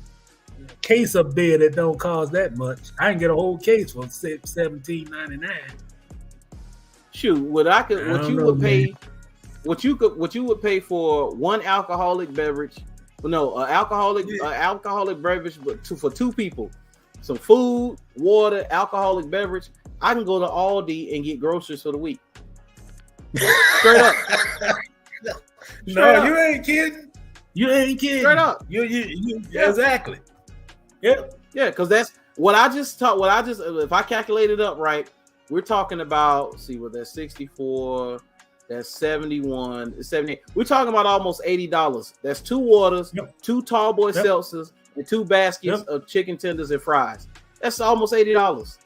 case of beer that don't cost that much. I can get a whole case for $17.99. Shoot, what you would pay for one alcoholic beverage? No, alcoholic beverage, but for two people, some food, water, alcoholic beverage. I can go to Aldi and get groceries for the week. Straight up. You ain't kidding. You ain't kidding. Straight up. You exactly. Yep. Yeah, because that's what I just if I calculate it up right, we're talking about, that's 64, that's 71, 78. We're talking about almost $80. That's 2 waters, 2 tall boy seltzers, and 2 baskets of chicken tenders and fries. That's almost $80.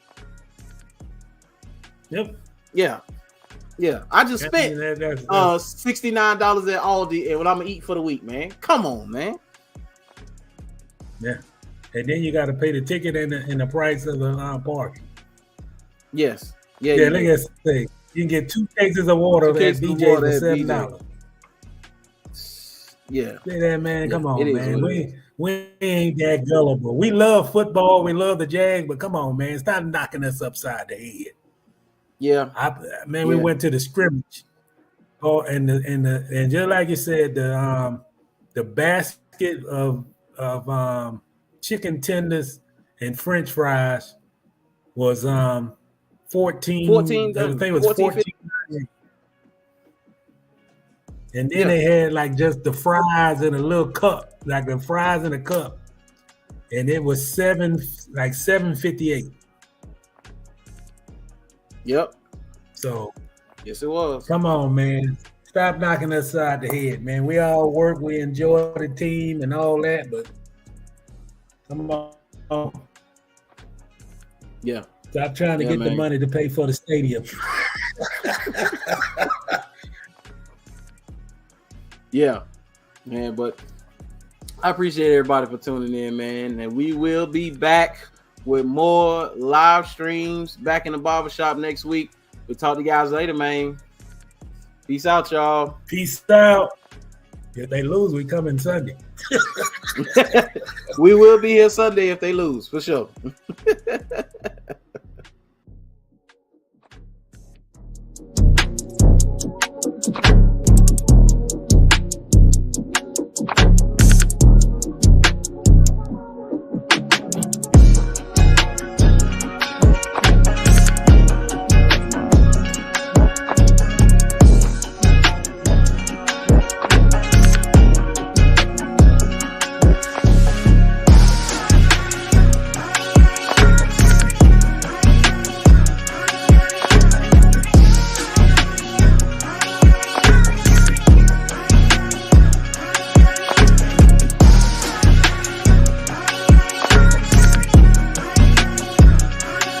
Yep. Yeah. I just spent $69 at Aldi and what I'm gonna eat for the week, man. Come on, man. Yeah. And then you got to pay the ticket and the price of the parking. Yes. Yeah. Look at say you can get 2 cases of water at BJ for $7. Yeah. Say that, man. Come on, man. We ain't that gullible. We love football. We love the Jags, but come on, man. Stop knocking us upside the head. Yeah. We went to the scrimmage. Oh, and just like you said, the basket of chicken tenders and French fries was 14. I think it was 14. And then they had like just the fries in a little cup, like the fries in a cup, and it was $7.58. Yep. So, yes, it was. Come on, man. Stop knocking us side the head, man. We all work, we enjoy the team and all that, but come on. Yeah. Stop trying to get the money to pay for the stadium. Yeah, man, but I appreciate everybody for tuning in, man. And we will be back with more live streams back in the barbershop next week. We'll talk to you guys later, man. Peace out, y'all. Peace out. If they lose, we coming Sunday. We will be here Sunday if they lose, for sure.